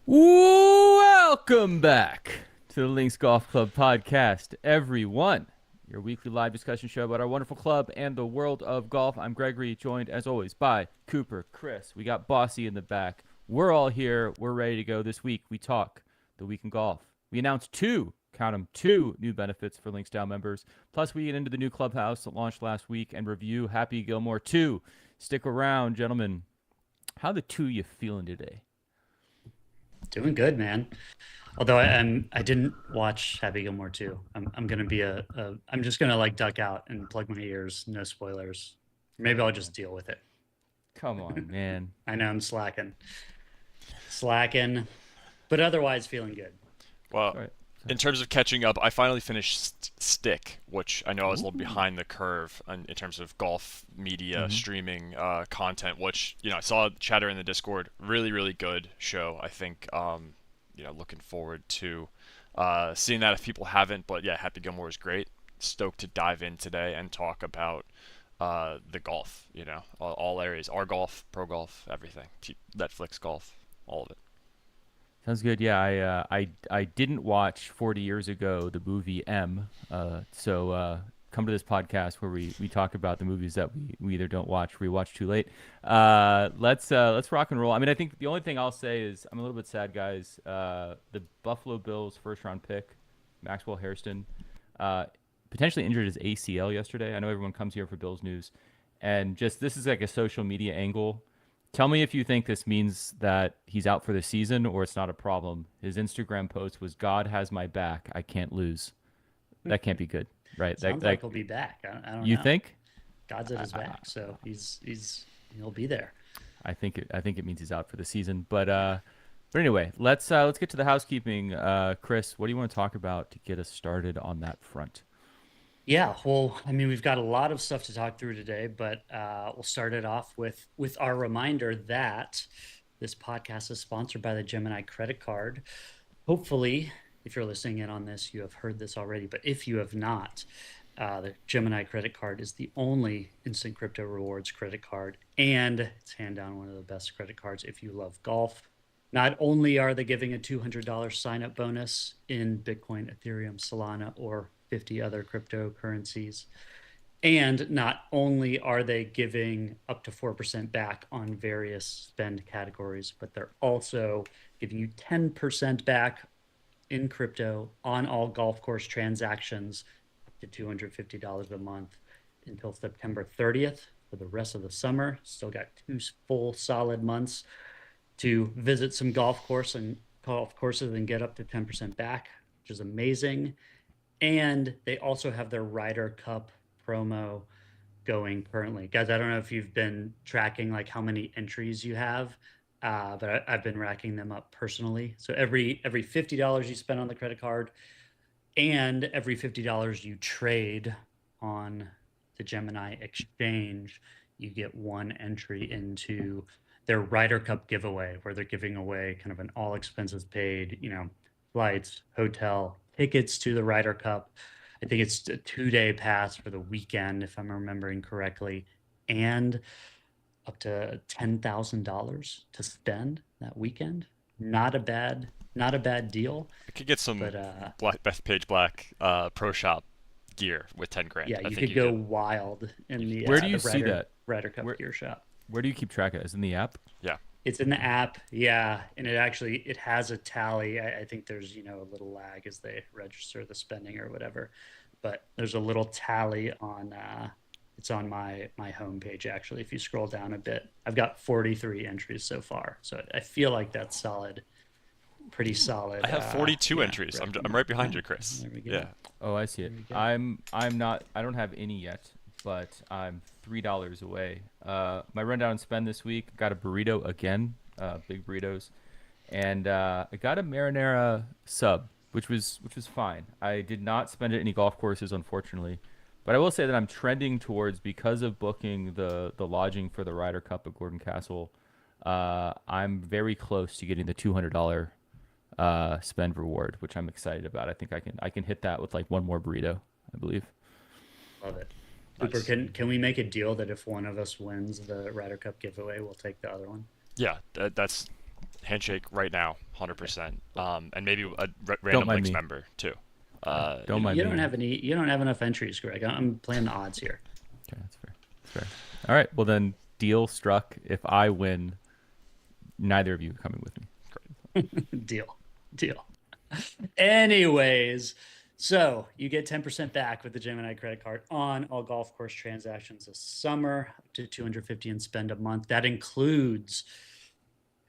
Welcome back to the Links Golf Club podcast, everyone. Your weekly live discussion show about our wonderful club and the world of golf. I'm Gregory, joined as always by Cooper, Chris. We got Bossy in the back. We're all here. We're ready to go. This week, we talk the week in golf. We announced count them, two new benefits for LinksDAO members. Plus, we get into the new clubhouse that launched last week and review Happy Gilmore 2. Stick around, gentlemen. How the two you feeling today? Doing good, man. Although I didn't watch Happy Gilmore 2. I'm gonna be I'm just gonna like duck out and plug my ears. No spoilers. Maybe I'll just deal with it. Come on, man. I know I'm slacking, but otherwise feeling good. Well, Sorry. in terms of catching up, I finally finished Stick, which I know I was a little behind the curve in terms of golf media streaming content. Which I saw chatter in the Discord. Really, really good show. I think looking forward to seeing that if people haven't. But yeah, Happy Gilmore is great. Stoked to dive in today and talk about the golf. All areas, our golf, pro golf, everything, Netflix golf, all of it. Sounds good. Yeah, I didn't watch 40 years ago the movie M. So come to this podcast where we talk about the movies that we either don't watch or we watch too late. Let's rock and roll. I mean, I think the only thing I'll say is I'm a little bit sad, guys. The Buffalo Bills first round pick, Maxwell Hairston, potentially injured his ACL yesterday. I know everyone comes here for Bills news, and just this is like a social media angle. Tell me if you think this means that he's out for the season or it's not a problem. His Instagram post was, "God has my back. I can't lose." That can't be good, right? Sounds like he'll be back. I don't you know. think? God's at his back, so he'll be there. I think it means he's out for the season. But anyway, let's get to the housekeeping. Chris, what do you want to talk about to get us started on that front? Yeah, well, I mean, we've got a lot of stuff to talk through today, but we'll start it off with our reminder that this podcast is sponsored by the Gemini credit card. Hopefully, if you're listening in on this, you have heard this already, but if you have not, the Gemini credit card is the only instant crypto rewards credit card, and it's hand down one of the best credit cards if you love golf. Not only are they giving a $200 sign-up bonus in Bitcoin, Ethereum, Solana, or 50 other cryptocurrencies, and not only are they giving up to 4% back on various spend categories, but they're also giving you 10% back in crypto on all golf course transactions up to $250 a month until September 30th for the rest of the summer. Still got 2 full solid months to visit some golf courses and get up to 10% back, which is amazing. And they also have their Ryder Cup promo going currently. Guys, I don't know if you've been tracking like how many entries you have, but I've been racking them up personally. So every $50 you spend on the credit card and every $50 you trade on the Gemini exchange, you get one entry into their Ryder Cup giveaway, where they're giving away kind of an all expenses paid, flights, hotel, tickets to the Ryder Cup. I think it's a 2-day pass for the weekend, if I'm remembering correctly, and up to $10,000 to spend that weekend. Not a bad deal. I could get some But Bethpage Black Pro Shop gear with 10 grand. yeah, I you think could go wild in the Where do you the see that? Ryder Cup Where gear shop. where do you keep track of it? Is it in the app? Yeah. It's in the app, yeah, and it has a tally. I think there's a little lag as they register the spending or whatever, but there's a little tally on. It's on my homepage actually. If you scroll down a bit, I've got 43 entries so far, so I feel like that's solid, pretty solid. I have 42 yeah, entries. I'm right behind you, Chris. There we go. Yeah. Oh, I see it. There we go. I'm not. I don't have any yet, but I'm $3 away. My rundown and spend this week. Got a burrito again. Big burritos, and I got a marinara sub, which was fine. I did not spend it any golf courses, unfortunately, but I will say that I'm trending towards, because of booking the lodging for the Ryder Cup at Gordon Castle. I'm very close to getting the $200 spend reward, which I'm excited about. I think I can hit that with like one more burrito, I believe. Love it. Nice. Cooper, can we make a deal that if one of us wins the Ryder Cup giveaway, we'll take the other one? Yeah, that's handshake right now, 100%. And maybe a Don't random mind links me. member too. Don't mind You me. don't have any. You don't have enough entries, Greg. I'm playing the odds here. Okay, that's fair. That's fair. All right. Well, then, deal struck. If I win, neither of you are coming with me. Deal. Anyways, so you get 10% back with the Gemini credit card on all golf course transactions this summer, up to $250 in spend a month. That includes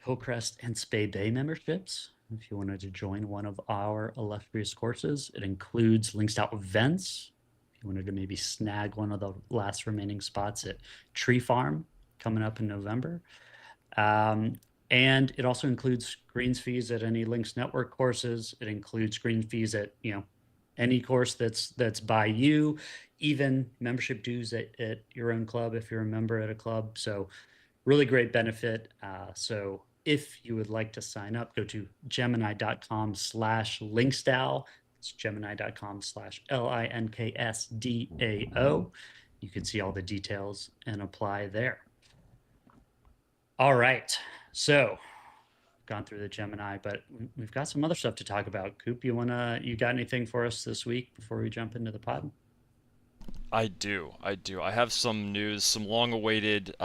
Hillcrest and Spay Bay memberships. If you wanted to join one of our illustrious courses, it includes LinksDAO events. If you wanted to maybe snag one of the last remaining spots at Tree Farm coming up in November. And it also includes greens fees at any Links Network courses. It includes green fees at, any course that's by you, even membership dues at your own club if you're a member at a club. So really great benefit. So if you would like to sign up, go to gemini.com/linksdao. It's gemini.com/linksdao. You can see all the details and apply there. All right. So gone through the Gemini, but we've got some other stuff to talk about. Coop, you got anything for us this week before we jump into the pod? I do. I have some news, some long-awaited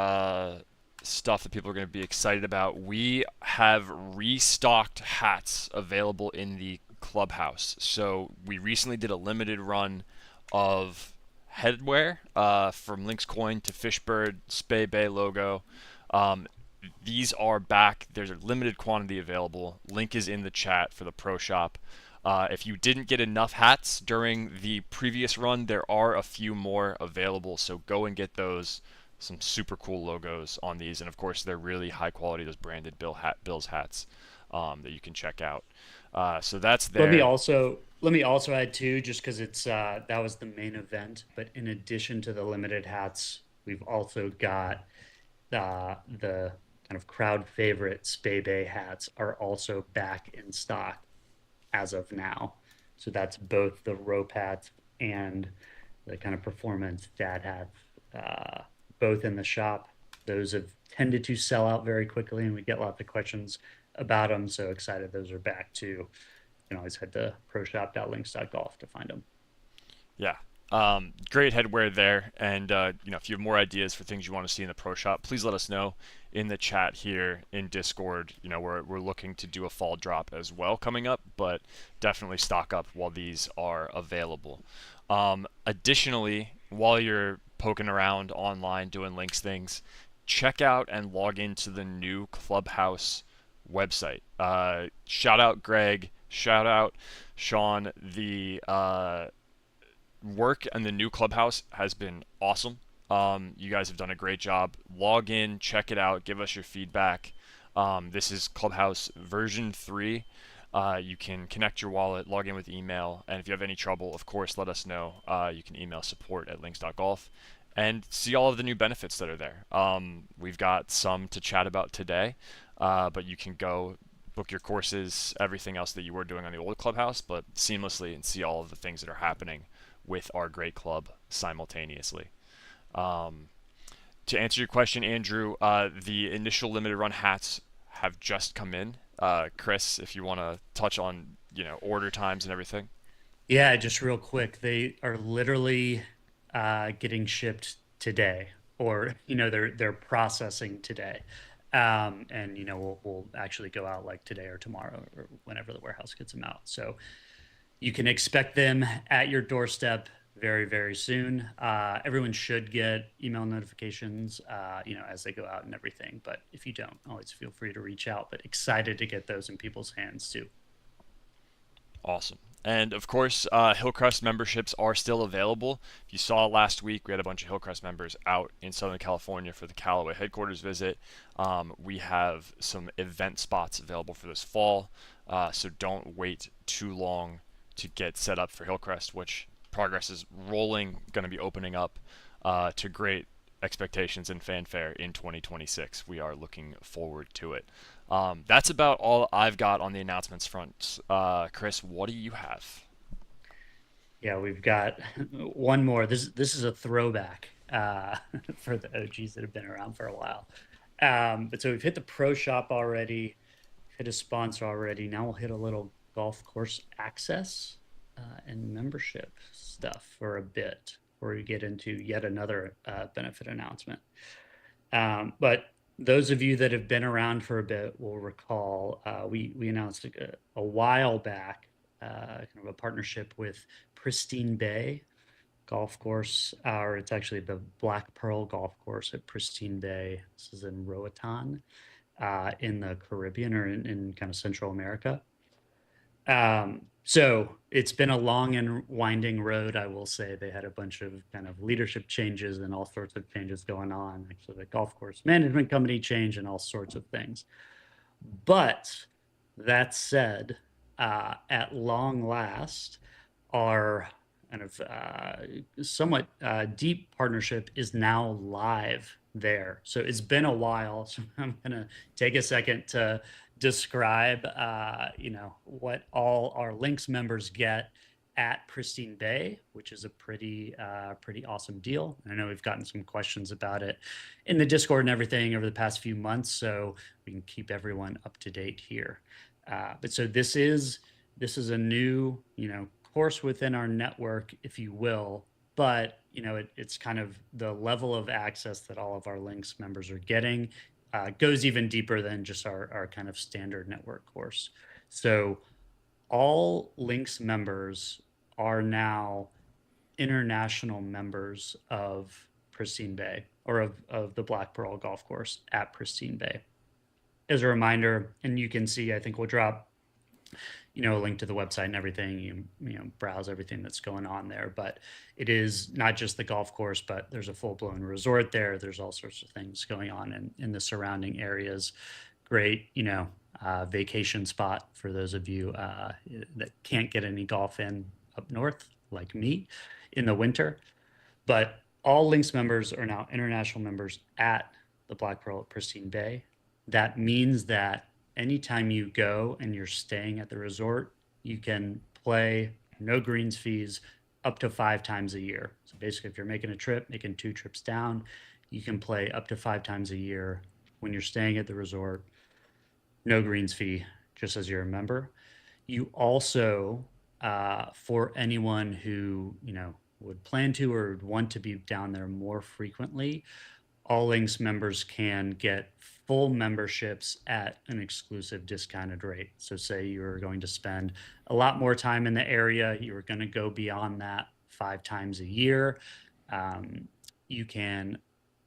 stuff that people are going to be excited about. We have restocked hats available in the clubhouse. So we recently did a limited run of headwear from Lynx Coin to Fishbird, Spay Bay logo. These are back. There's a limited quantity available. Link is in the chat for the pro shop. If you didn't get enough hats during the previous run, there are a few more available, so go and get those. Some super cool logos on these, and of course they're really high quality, those branded Bills hats that you can check out. So that's there. Let me also add too, just because it's that was the main event, but in addition to the limited hats, we've also got the kind of crowd favorite Spay Bay hats are also back in stock as of now. So that's both the rope hats and the kind of performance dad hats, both in the shop. Those have tended to sell out very quickly, and we get lots of questions about them. So excited those are back too. You can always head to proshop.links.golf to find them. Yeah. Great headwear there, and if you have more ideas for things you want to see in the pro shop, please let us know in the chat here in Discord. We're looking to do a fall drop as well coming up, but definitely stock up while these are available. Additionally, while you're poking around online doing links things, check out and log into the new Clubhouse website. Shout out Greg, shout out Sean. The work and the new Clubhouse has been awesome. You guys have done a great job. Log in, check it out, give us your feedback. This is Clubhouse version 3. You can connect your wallet, log in with email, and if you have any trouble, of course, let us know. You can email support@links.golf and see all of the new benefits that are there. We've got some to chat about today, but you can go book your courses, everything else that you were doing on the old Clubhouse, but seamlessly, and see all of the things that are happening with our great club simultaneously. To answer your question, Andrew, the initial limited run hats have just come in. Chris, if you want to touch on order times and everything. Yeah, just real quick, they are literally getting shipped today, or they're processing today, and we'll actually go out like today or tomorrow or whenever the warehouse gets them out. So you can expect them at your doorstep very, very soon. Everyone should get email notifications, as they go out and everything. But if you don't, always feel free to reach out. But excited to get those in people's hands too. Awesome. And of course, Hillcrest memberships are still available. If you saw last week, we had a bunch of Hillcrest members out in Southern California for the Callaway headquarters visit. We have some event spots available for this fall, so don't wait too long to get set up for Hillcrest, which progress is rolling, going to be opening up to great expectations and fanfare in 2026. We are looking forward to it. That's about all I've got on the announcements front. Chris, what do you have? Yeah, we've got one more. This is a throwback for the OGs that have been around for a while. But so we've hit the pro shop already. hit a sponsor already. Now we'll hit a little golf course access and membership stuff for a bit before we get into yet another benefit announcement. But those of you that have been around for a bit will recall we announced a while back kind of a partnership with Pristine Bay golf course, or it's actually the Black Pearl golf course at Pristine Bay. This is in Roatan in the Caribbean, or in kind of Central America. So it's been a long and winding road, I will say. They had a bunch of kind of leadership changes and all sorts of changes going on. Actually, the golf course management company change and all sorts of things. But that said, at long last, our kind of somewhat deep partnership is now live there. So it's been a while. So I'm going to take a second to describe, what all our Links members get at Pristine Bay, which is a pretty awesome deal. And I know we've gotten some questions about it in the Discord and everything over the past few months, so we can keep everyone up to date here. But so this is a new, course within our network, if you will. But it's kind of the level of access that all of our Links members are getting goes even deeper than just our kind of standard network course. So all Links members are now international members of Pristine Bay, or of the Black Pearl golf course at Pristine Bay. As a reminder, and you can see, I think we'll drop a link to the website and everything. You browse everything that's going on there. But it is not just the golf course, but there's a full-blown resort there. There's all sorts of things going on in the surrounding areas. Great, vacation spot for those of you that can't get any golf in up north, like me, in the winter. But all Links members are now international members at the Black Pearl at Pristine Bay. That means that anytime you go and you're staying at the resort, you can play no greens fees up to 5 times a year. So basically, if you're making a trip, making 2 trips down, you can play up to 5 times a year when you're staying at the resort. No greens fee, just as you're a member. You also, for anyone who would plan to or would want to be down there more frequently, all Links members can get full memberships at an exclusive discounted rate. So say you're going to spend a lot more time in the area, you're going to go beyond that 5 times a year, you can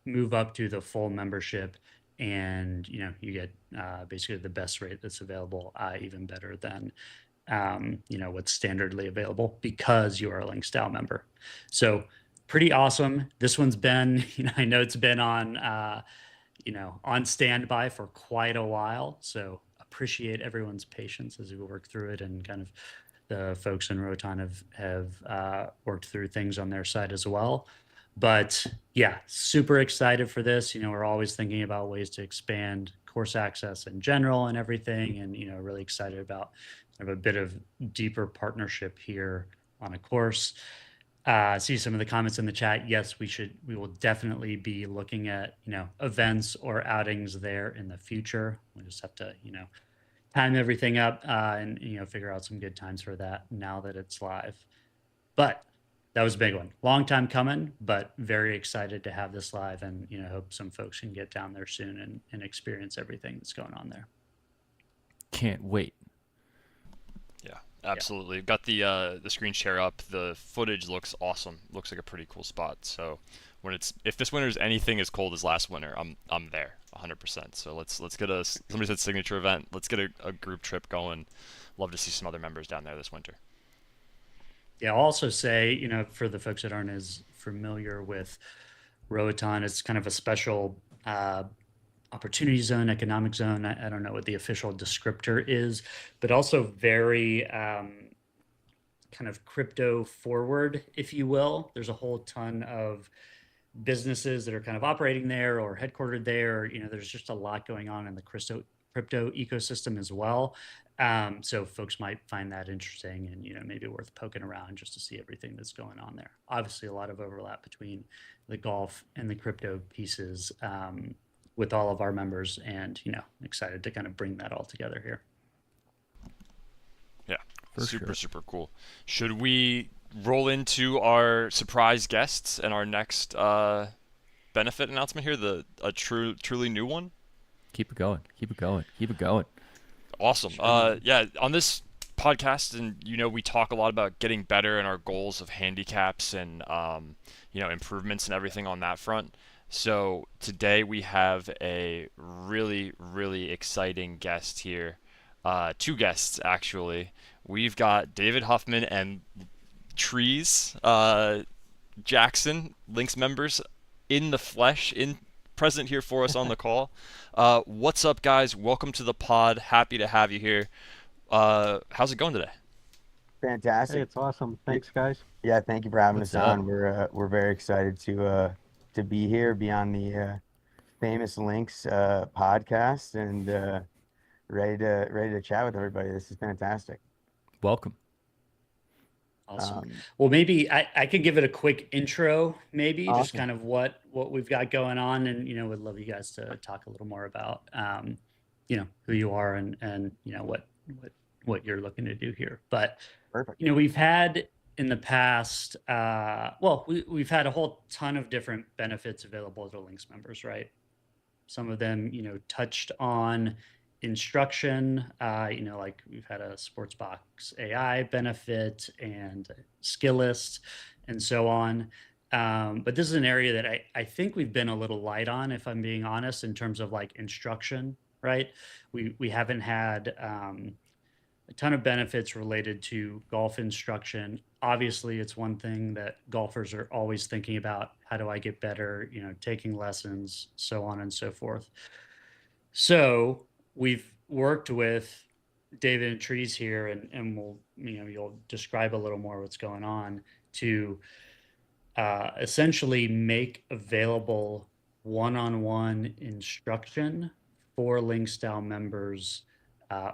move up to the full membership, and you get basically the best rate that's available, even better than what's standardly available, because you are a LinksDAO member. So pretty awesome. This one's been, I know it's been on on standby for quite a while. So appreciate everyone's patience as we work through it, and kind of the folks in Roatan have worked through things on their side as well. But yeah, super excited for this. We're always thinking about ways to expand course access in general and everything, and really excited about kind of a bit of deeper partnership here on a course. See some of the comments in the chat. Yes, we will definitely be looking at events or outings there in the future. We just have to time everything up and figure out some good times for that now that it's live. But that was a big one. Long time coming, but very excited to have this live, and hope some folks can get down there soon and experience everything that's going on there. Can't wait. Yeah, absolutely. Yeah. Got the screen share up. The footage looks awesome. Looks like a pretty cool spot. So if this winter is anything as cold as last winter, I'm there 100%. So let's get somebody said signature event. Let's get a group trip going. Love to see some other members down there this winter. Yeah, I'll also say, for the folks that aren't as familiar with Roatan, it's kind of a special opportunity zone, economic zone. I don't know what the official descriptor is, but also very kind of crypto forward, if you will. There's a whole ton of businesses that are kind of operating there or headquartered there. There's just a lot going on in the crypto ecosystem as well. So folks might find that interesting, and maybe worth poking around just to see everything that's going on there. Obviously, a lot of overlap between the golf and the crypto pieces with all of our members, and excited to kind of bring that all together here. Yeah, For sure. super cool. Should we roll into our surprise guests and our next benefit announcement here, a truly new one? Keep it going. Keep it going. Keep it going. Awesome. Sure. Yeah, on this podcast, and we talk a lot about getting better and our goals of handicaps and improvements and everything on that front. So today we have a really exciting guest here. Two guests actually. We've got David Huffman and Trees Jackson, Links members, in the flesh, in present here for us on the call. What's up, guys? Welcome to the pod. Happy to have you here. How's it going today? Fantastic. Hey, it's awesome. Thanks, guys. Yeah, thank you for having What's us up? on. We're very excited to be here, be on the Famous Links podcast, and ready to chat with everybody. This is fantastic. Welcome. Awesome. Well, maybe I could give it a quick intro, maybe just Awesome. kind of what we've got going on, and would love you guys to talk a little more about who you are and what you're looking to do here. But Perfect. we've had in the past, we've had a whole ton of different benefits available to Links members, right? Some of them touched on instruction, like we've had a Sportsbox AI benefit and skill list and so on. But this is an area that I think we've been a little light on, if I'm being honest, in terms of like instruction, right? We haven't had a ton of benefits related to golf instruction. Obviously, it's one thing that golfers are always thinking about. How do I get better? Taking lessons, so on and so forth. So we've worked with David and Trees here, and we'll, you'll describe a little more what's going on to essentially make available one-on-one instruction for LinksDAO members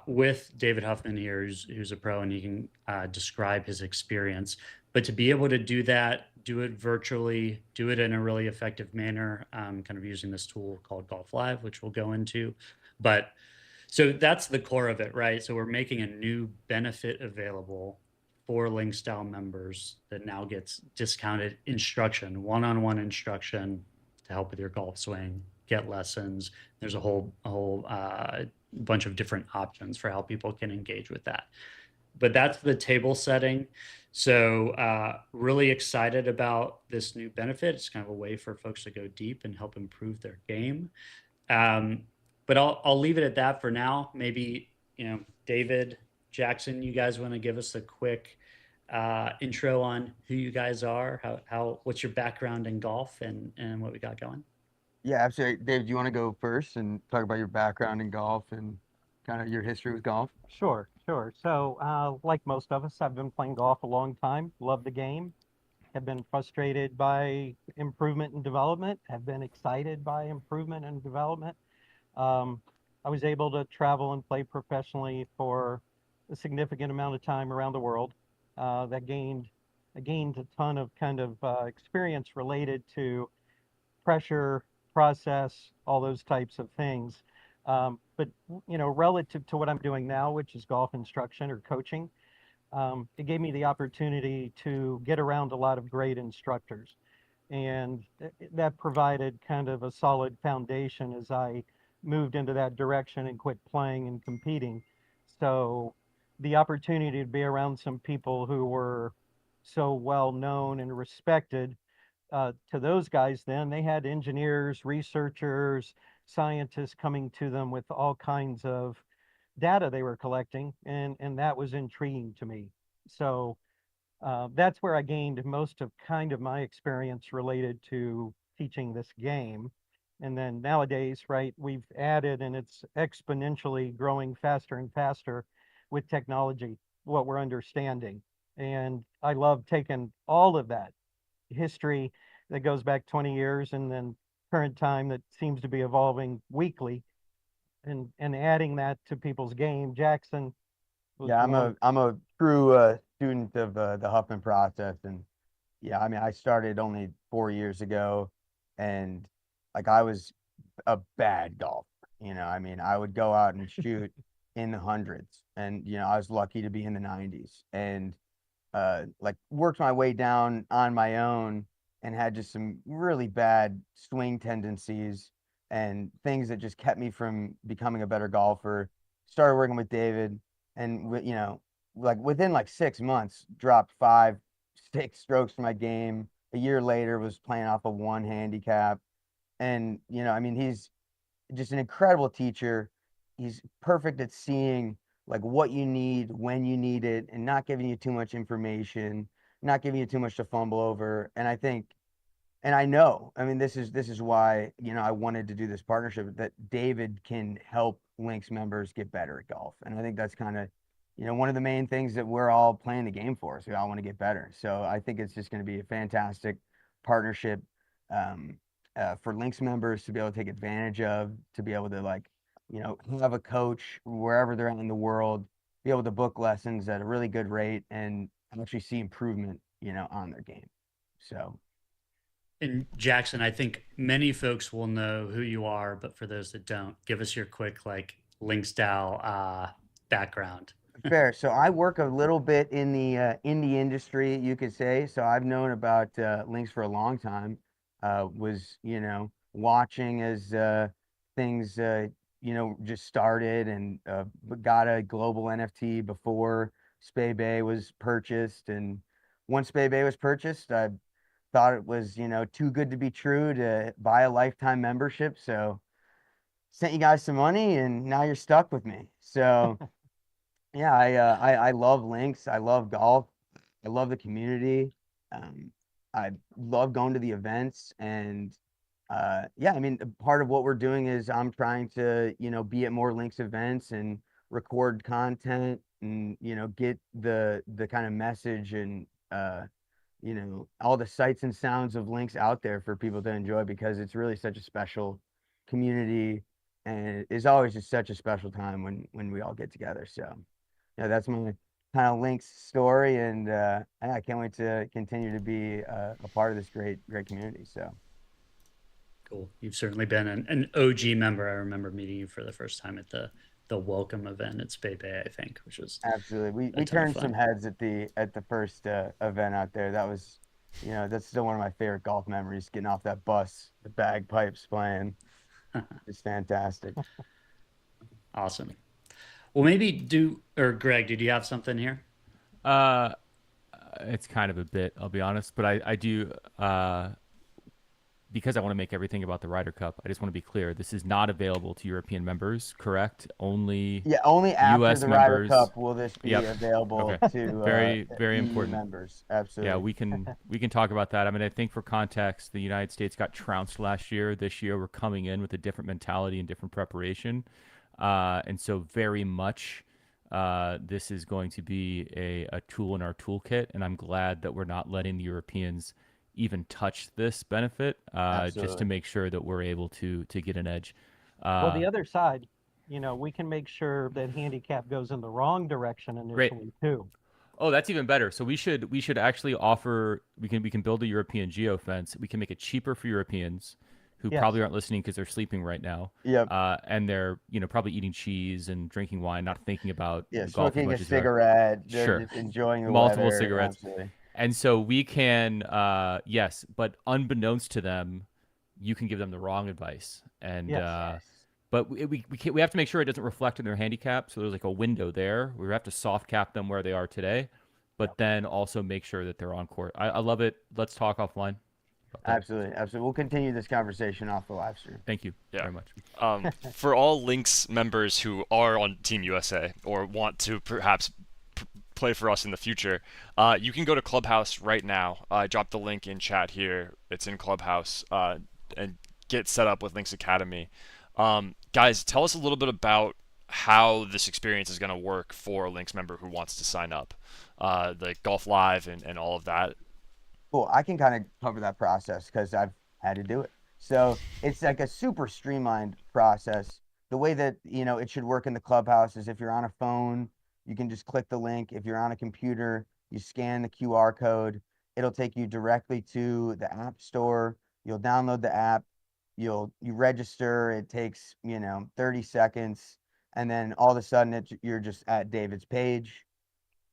with David Huffman here, who's a pro, and he can describe his experience. But to be able to do that, do it virtually, do it in a really effective manner, kind of using this tool called Golf Live, which we'll go into. But so that's the core of it, right? So we're making a new benefit available for LinksDAO members that now gets discounted instruction, one-on-one instruction to help with your golf swing, get lessons. There's a whole bunch of different options for how people can engage with that. But that's the table setting. So really excited about this new benefit. It's kind of a way for folks to go deep and help improve their game. But I'll leave it at that for now. Maybe, David, Jackson, you guys want to give us a quick intro on who you guys are, what's your background in golf, and what we got going? Yeah, absolutely. Dave, do you want to go first and talk about your background in golf and kind of your history with golf? Sure. So, like most of us, I've been playing golf a long time. Love the game. Have been frustrated by improvement and development. Have been excited by improvement and development. I was able to travel and play professionally for a significant amount of time around the world. I gained a ton of kind of experience related to pressure, process, all those types of things. But relative to what I'm doing now, which is golf instruction or coaching, it gave me the opportunity to get around a lot of great instructors. And that provided kind of a solid foundation as I moved into that direction and quit playing and competing. So the opportunity to be around some people who were so well known and respected, to those guys, then they had engineers, researchers, scientists coming to them with all kinds of data they were collecting, and that was intriguing to me. So that's where I gained most of kind of my experience related to teaching this game. And then nowadays, right, we've added, and it's exponentially growing faster and faster with technology, what we're understanding. And I love taking all of that history that goes back 20 years and then current time that seems to be evolving weekly, and adding that to people's game. Jackson was Yeah, one. I'm a true student of the Huffman process, and yeah, I mean, I started only 4 years ago, and like I was a bad golfer. You know, I mean, I would go out and shoot in the hundreds, and you know, I was lucky to be in the 90s, and like worked my way down on my own and had just some really bad swing tendencies and things that just kept me from becoming a better golfer. Started working with David, and you know, like within like 6 months, dropped 5, 6 strokes from my game. A year later, was playing off a 1 handicap, and you know, I mean, he's just an incredible teacher. He's perfect at seeing like what you need when you need it and not giving you too much information, not giving you too much to fumble over. And I think, and I know, I mean, this is why, you know, I wanted to do this partnership, that David can help Links members get better at golf. And I think that's kind of, you know, one of the main things that we're all playing the game for. So we all want to get better. So I think it's just going to be a fantastic partnership. Um, for Links members to be able to take advantage of, to be able to like, you know, have a coach wherever they're at in the world, be able to book lessons at a really good rate and actually see improvement, you know, on their game. So And Jackson, I think many folks will know who you are, but for those that don't, give us your quick like LinksDAO background. fair. So I work a little bit in the indie industry, you could say. So I've known about Links for a long time. Was, you know, watching as things you know, just started, and got a global NFT before Spay Bay was purchased. And once Spay Bay was purchased, I thought it was, you know, too good to be true to buy a lifetime membership. So sent you guys some money, and now you're stuck with me. So yeah, I love Links. I love golf. I love the community. Um, I love going to the events, and yeah, I mean, part of what we're doing is I'm trying to, you know, be at more Links events and record content, and you know, get the kind of message and you know, all the sights and sounds of Links out there for people to enjoy, because it's really such a special community, and it's always just such a special time when we all get together. So yeah, that's my kind of Links story, and I can't wait to continue to be a part of this great community. So Cool. You've certainly been an OG member. I remember meeting you for the first time at the welcome event at Spay Bay, I think, which was absolutely, we a ton of turned some fun. heads at the first event out there. That was, you know, that's still one of my favorite golf memories. Getting off that bus, the bagpipes playing, it's fantastic. Awesome. Well, maybe or Greg, did you have something here? Uh, it's kind of a bit, I'll be honest, but I do because I want to make everything about the Ryder Cup. I just want to be clear: this is not available to European members, correct? Only Yeah, only after U.S. the Ryder members. Cup will this be Yep. available Okay. to Very EU important. members. Yeah, Absolutely. we can talk about that. I mean, I think for context, the United States got trounced last year. This year, we're coming in with a different mentality and different preparation, and so very much this is going to be a tool in our toolkit. And I'm glad that we're not letting the Europeans even touch this benefit, just to Absolutely. make sure that we're able to get an edge. Well, the other side, you know, we can make sure that handicap goes in the wrong direction Great. initially too. Oh, that's even better. So we should actually offer, we can build a European geofence. We can make it cheaper for Europeans who Yes. probably aren't listening because they're sleeping right now. Yep. And they're, probably eating cheese and drinking wine, not thinking about Yeah, the golf as smoking a much as they are. cigarette. They're Sure. just enjoying the Multiple weather. cigarettes. Absolutely. And so we can, yes, but unbeknownst to them, you can give them the wrong advice. And Yes. but we have to make sure it doesn't reflect in their handicap. So there's like a window there. We have to soft cap them where they are today, but Yep. then also make sure that they're on court. I love it. Let's talk offline about that. Absolutely. Absolutely. We'll continue this conversation off the live stream. Thank you Yeah. very much. For all Links members who are on Team USA or want to perhaps play for us in the future, you can go to Clubhouse right now. I dropped the link in chat here. It's in Clubhouse, and get set up with Links Academy. Guys, tell us a little bit about how this experience is going to work for a Links member who wants to sign up, the Golf Live and all of that. Cool. I can kind of cover that process because I've had to do it. So it's like a super streamlined process. The way that, you know, it should work in the Clubhouse is if you're on a phone, you can just click the link. If you're on a computer, you scan the QR code. It'll take you directly to the App Store. You'll download the app. you register. It takes 30 seconds, and then all of a sudden you're just at David's page.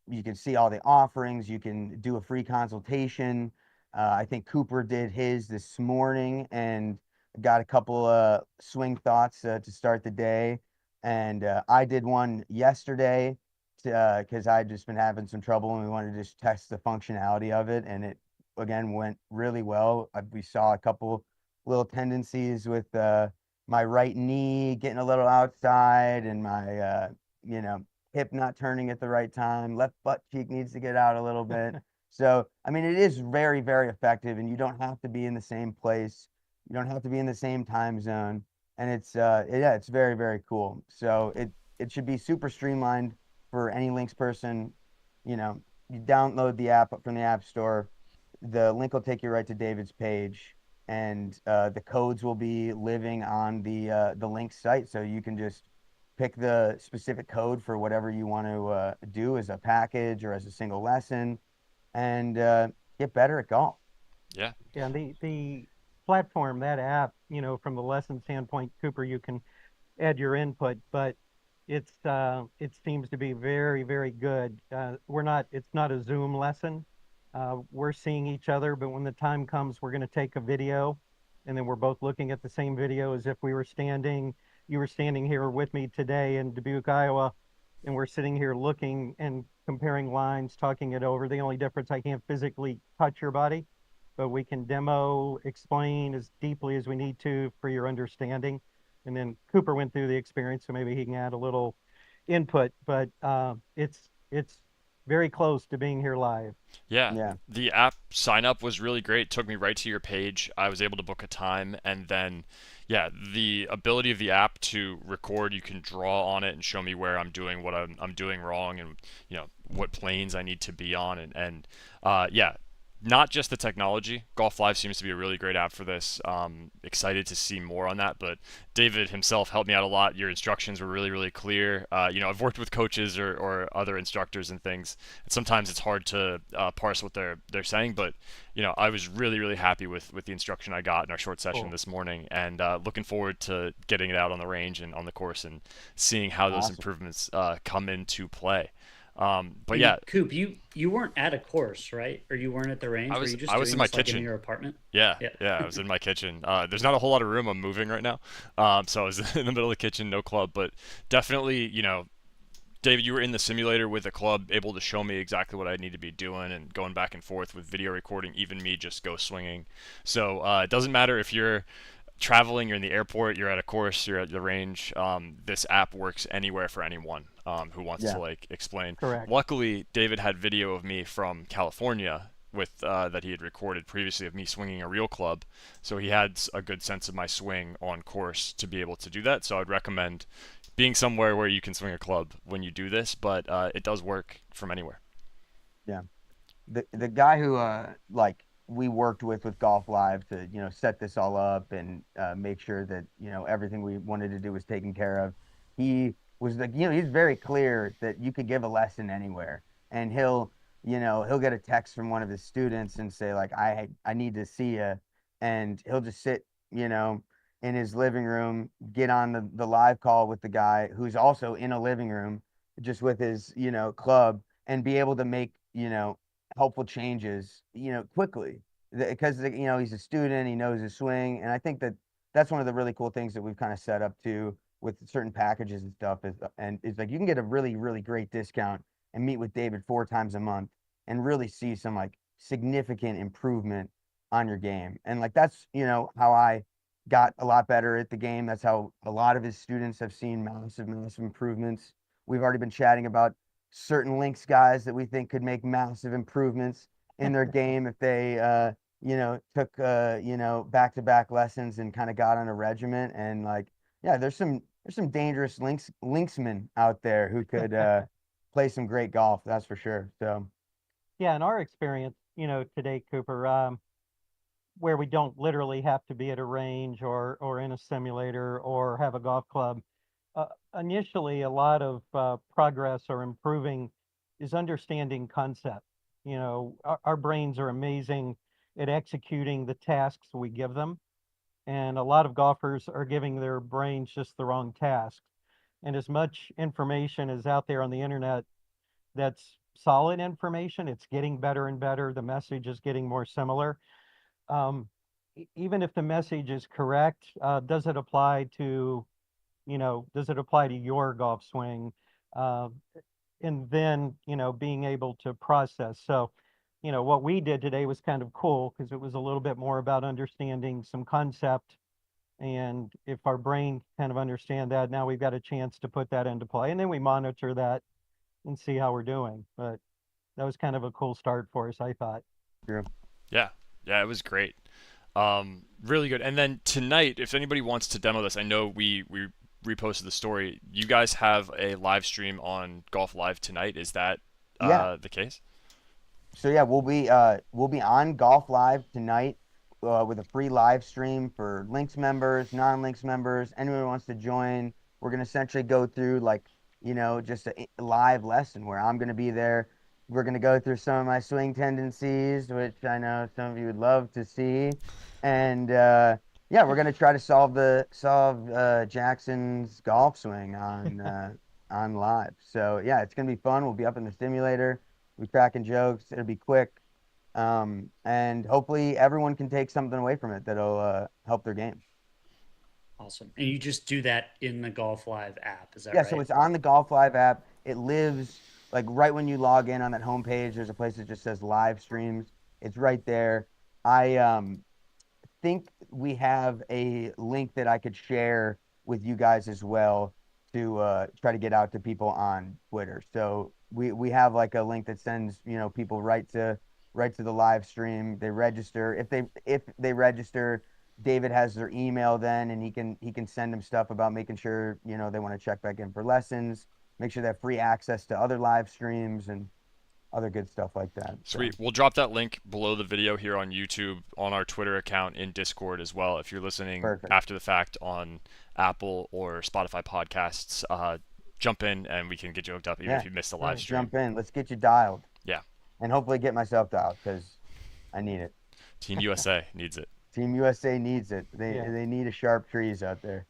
You can see all the offerings. You can do a free consultation. I think Cooper did his this morning and got a couple swing thoughts to start the day. And I did one yesterday because I'd just been having some trouble and we wanted to just test the functionality of it. And it, again, went really well. We saw a couple little tendencies with my right knee getting a little outside and my, hip not turning at the right time. Left butt cheek needs to get out a little bit. So, I mean, it is very, very effective, and you don't have to be in the same place. You don't have to be in the same time zone, and it's yeah, it's very, very cool. So it should be super streamlined for any Links person. You download the app from the App Store. The link will take you right to David's page, and the codes will be living on the Links site, so you can just pick the specific code for whatever you want to do as a package or as a single lesson, and get better at golf. Yeah. Yeah, the platform, that app, from the lesson standpoint, Cooper, you can add your input, but it seems to be very, very good. It's not a Zoom lesson. We're seeing each other, but when the time comes, we're going to take a video, and then we're both looking at the same video as if you were standing here with me today in Dubuque, Iowa, and we're sitting here looking and comparing lines, talking it over. The only difference, I can't physically touch your body, but we can demo, explain as deeply as we need to for your understanding. And then Cooper went through the experience, so maybe he can add a little input, but it's very close to being here live. Yeah. The app sign up was really great. It took me right to your page. I was able to book a time, and then the ability of the app to record, you can draw on it and show me where I'm doing what I'm doing wrong, and what planes I need to be on, and not just the technology. Golf Live seems to be a really great app for this. Excited to see more on that. But David himself helped me out a lot. Your instructions were really, really clear. I've worked with coaches or other instructors and things, and sometimes it's hard to parse what they're saying. But I was really, really happy with the instruction I got in our short session this morning, and looking forward to getting it out on the range and on the course and seeing how those improvements come into play. But yeah, Coop, you weren't at a course, right? Or you weren't at the range? I was in my kitchen, in your apartment. Yeah, I was in my kitchen. There's not a whole lot of room. I'm moving right now, so I was in the middle of the kitchen, no club, but definitely, David, you were in the simulator with the club, able to show me exactly what I need to be doing and going back and forth with video recording, even me just go swinging. So it doesn't matter if you're traveling, you're in the airport, you're at a course, you're at the range. This app works anywhere for anyone who wants to explain. Correct. Luckily, David had video of me from California with that he had recorded previously of me swinging a real club, so he had a good sense of my swing on course to be able to do that. So I'd recommend being somewhere where you can swing a club when you do this, but it does work from anywhere. Yeah, the guy who we worked with Golf Live to set this all up and make sure that everything we wanted to do was taken care of. He was he's very clear that you could give a lesson anywhere, and he'll get a text from one of his students and say like I need to see you, and he'll just sit in his living room, get on the live call with the guy who's also in a living room just with his club, and be able to make helpful changes quickly, because he's a student, he knows his swing. And I think that's one of the really cool things that we've kind of set up too with certain packages and stuff is like you can get a really, really great discount and meet with David 4 times a month and really see some like significant improvement on your game. And like that's how I got a lot better at the game. That's how a lot of his students have seen massive improvements. We've already been chatting about certain Links guys that we think could make massive improvements in their game if they took back-to-back lessons and kind of got on a regiment. And like there's some dangerous linksmen out there who could play some great golf, that's for sure. So in our experience today, Cooper, where we don't literally have to be at a range or in a simulator or have a golf club. Initially, a lot of progress or improving is understanding concept. Our brains are amazing at executing the tasks we give them. And a lot of golfers are giving their brains just the wrong tasks. And as much information is out there on the internet that's solid information, it's getting better and better. The message is getting more similar. Even if the message is correct, does it apply to, does it apply to your golf swing? And then, being able to process. So, what we did today was kind of cool because it was a little bit more about understanding some concept. And if our brain kind of understand that, now we've got a chance to put that into play. And then we monitor that and see how we're doing. But that was kind of a cool start for us, I thought. Yeah, it was great. Really good. And then tonight, if anybody wants to demo this, I know we reposted the story. You guys have a live stream on Golf Live tonight. Is that the case? So yeah, we'll be on Golf Live tonight with a free live stream for Links members, non-Links members, anyone who wants to join. We're gonna essentially go through just a live lesson where I'm gonna be there. We're gonna go through some of my swing tendencies, which I know some of you would love to see, and yeah, we're gonna try to solve Jackson's golf swing on live. So yeah, it's gonna be fun. We'll be up in the simulator. We'll be cracking jokes. It'll be quick, and hopefully everyone can take something away from it that'll help their game. Awesome. And you just do that in the Golf Live app, is that Yeah, right? so it's on the Golf Live app. It lives like right when you log in on that homepage. There's a place that just says live streams. It's right there. I think we have a link that I could share with you guys as well to try to get out to people on Twitter. So we have like a link that sends people right to the live stream. They register. If they register, David has their email then, and he can send them stuff about making sure they want to check back in for lessons, make sure they have free access to other live streams and other good stuff like that. Sweet. We'll drop that link below the video here on YouTube, on our Twitter account, in Discord as well. If you're listening after the fact on Apple or Spotify podcasts, jump in and we can get you hooked up even if you missed the live stream. Jump in. Let's get you dialed. Yeah. And hopefully get myself dialed because I need it. Team USA needs it. Team USA needs it. They need a sharp trees out there.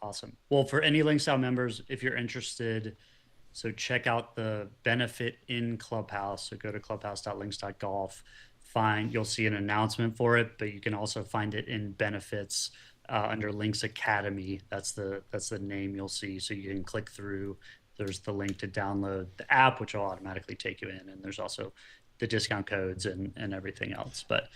Awesome. Well, for any LinksDAO members, if you're interested, so check out the benefit in Clubhouse. So go to clubhouse.links.golf. You'll see an announcement for it, but you can also find it in benefits under Links Academy. That's the name you'll see. So you can click through. There's the link to download the app, which will automatically take you in. And there's also the discount codes and everything else. But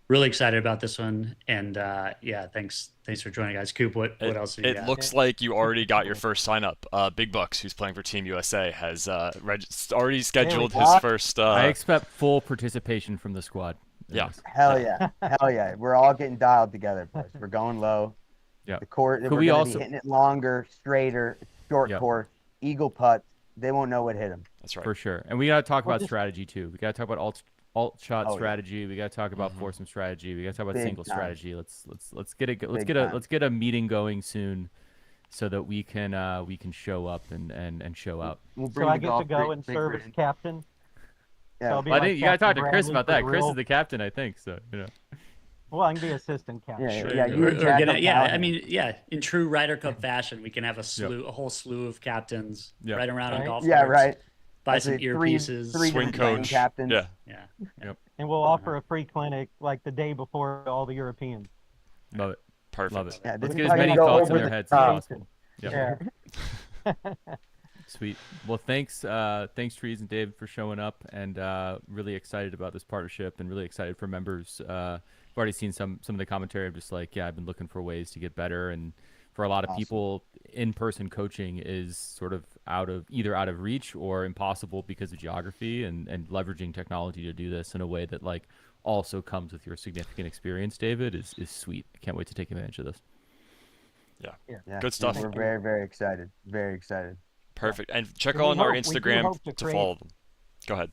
really excited about this one. And yeah, thanks for joining, guys. Coop, what else do you got? It looks like you already got your first sign up. Big Bucks, who's playing for Team USA, has already scheduled his first. I expect full participation from the squad. Yeah. Hell yeah. Hell yeah. We're all getting dialed together, boys. We're going low. Yeah. The court, we're going to be hitting it longer, straighter, short course, eagle putts. They won't know what hit them. That's right. For sure. And we got to talk about strategy too. We got to talk about alt shot strategy. We got to talk about foursome strategy. We got to talk about single strategy. Let's get a meeting going soon, so that we can show up and show out. So I get to go and serve as captain. Yeah. So I think you got to talk to Chris about that. Chris is the captain, I think. So Well, I can be assistant captain. I mean, in true Ryder Cup fashion, we can have a whole slew of captains right around on golf carts. Yeah, right. Buy some earpieces, three swing coach, captains. Yeah. Yep. And we'll offer a free clinic like the day before all the Europeans. Love it. Perfect. Love it. Yeah, Let's get as many thoughts in their heads as possible. Yep. Yeah. Sweet. Well, thanks Trees and David for showing up, and really excited about this partnership, and really excited for members. I've already seen some of the commentary. I'm just like, I've been looking for ways to get better, and for a lot of people, in-person coaching is sort of either out of reach or impossible because of geography, and leveraging technology to do this in a way that like also comes with your significant experience, David, is sweet. I can't wait to take advantage of this. Yeah. Good stuff. We're very, very excited. Very excited. Perfect. And check on our Instagram to follow them. Go ahead.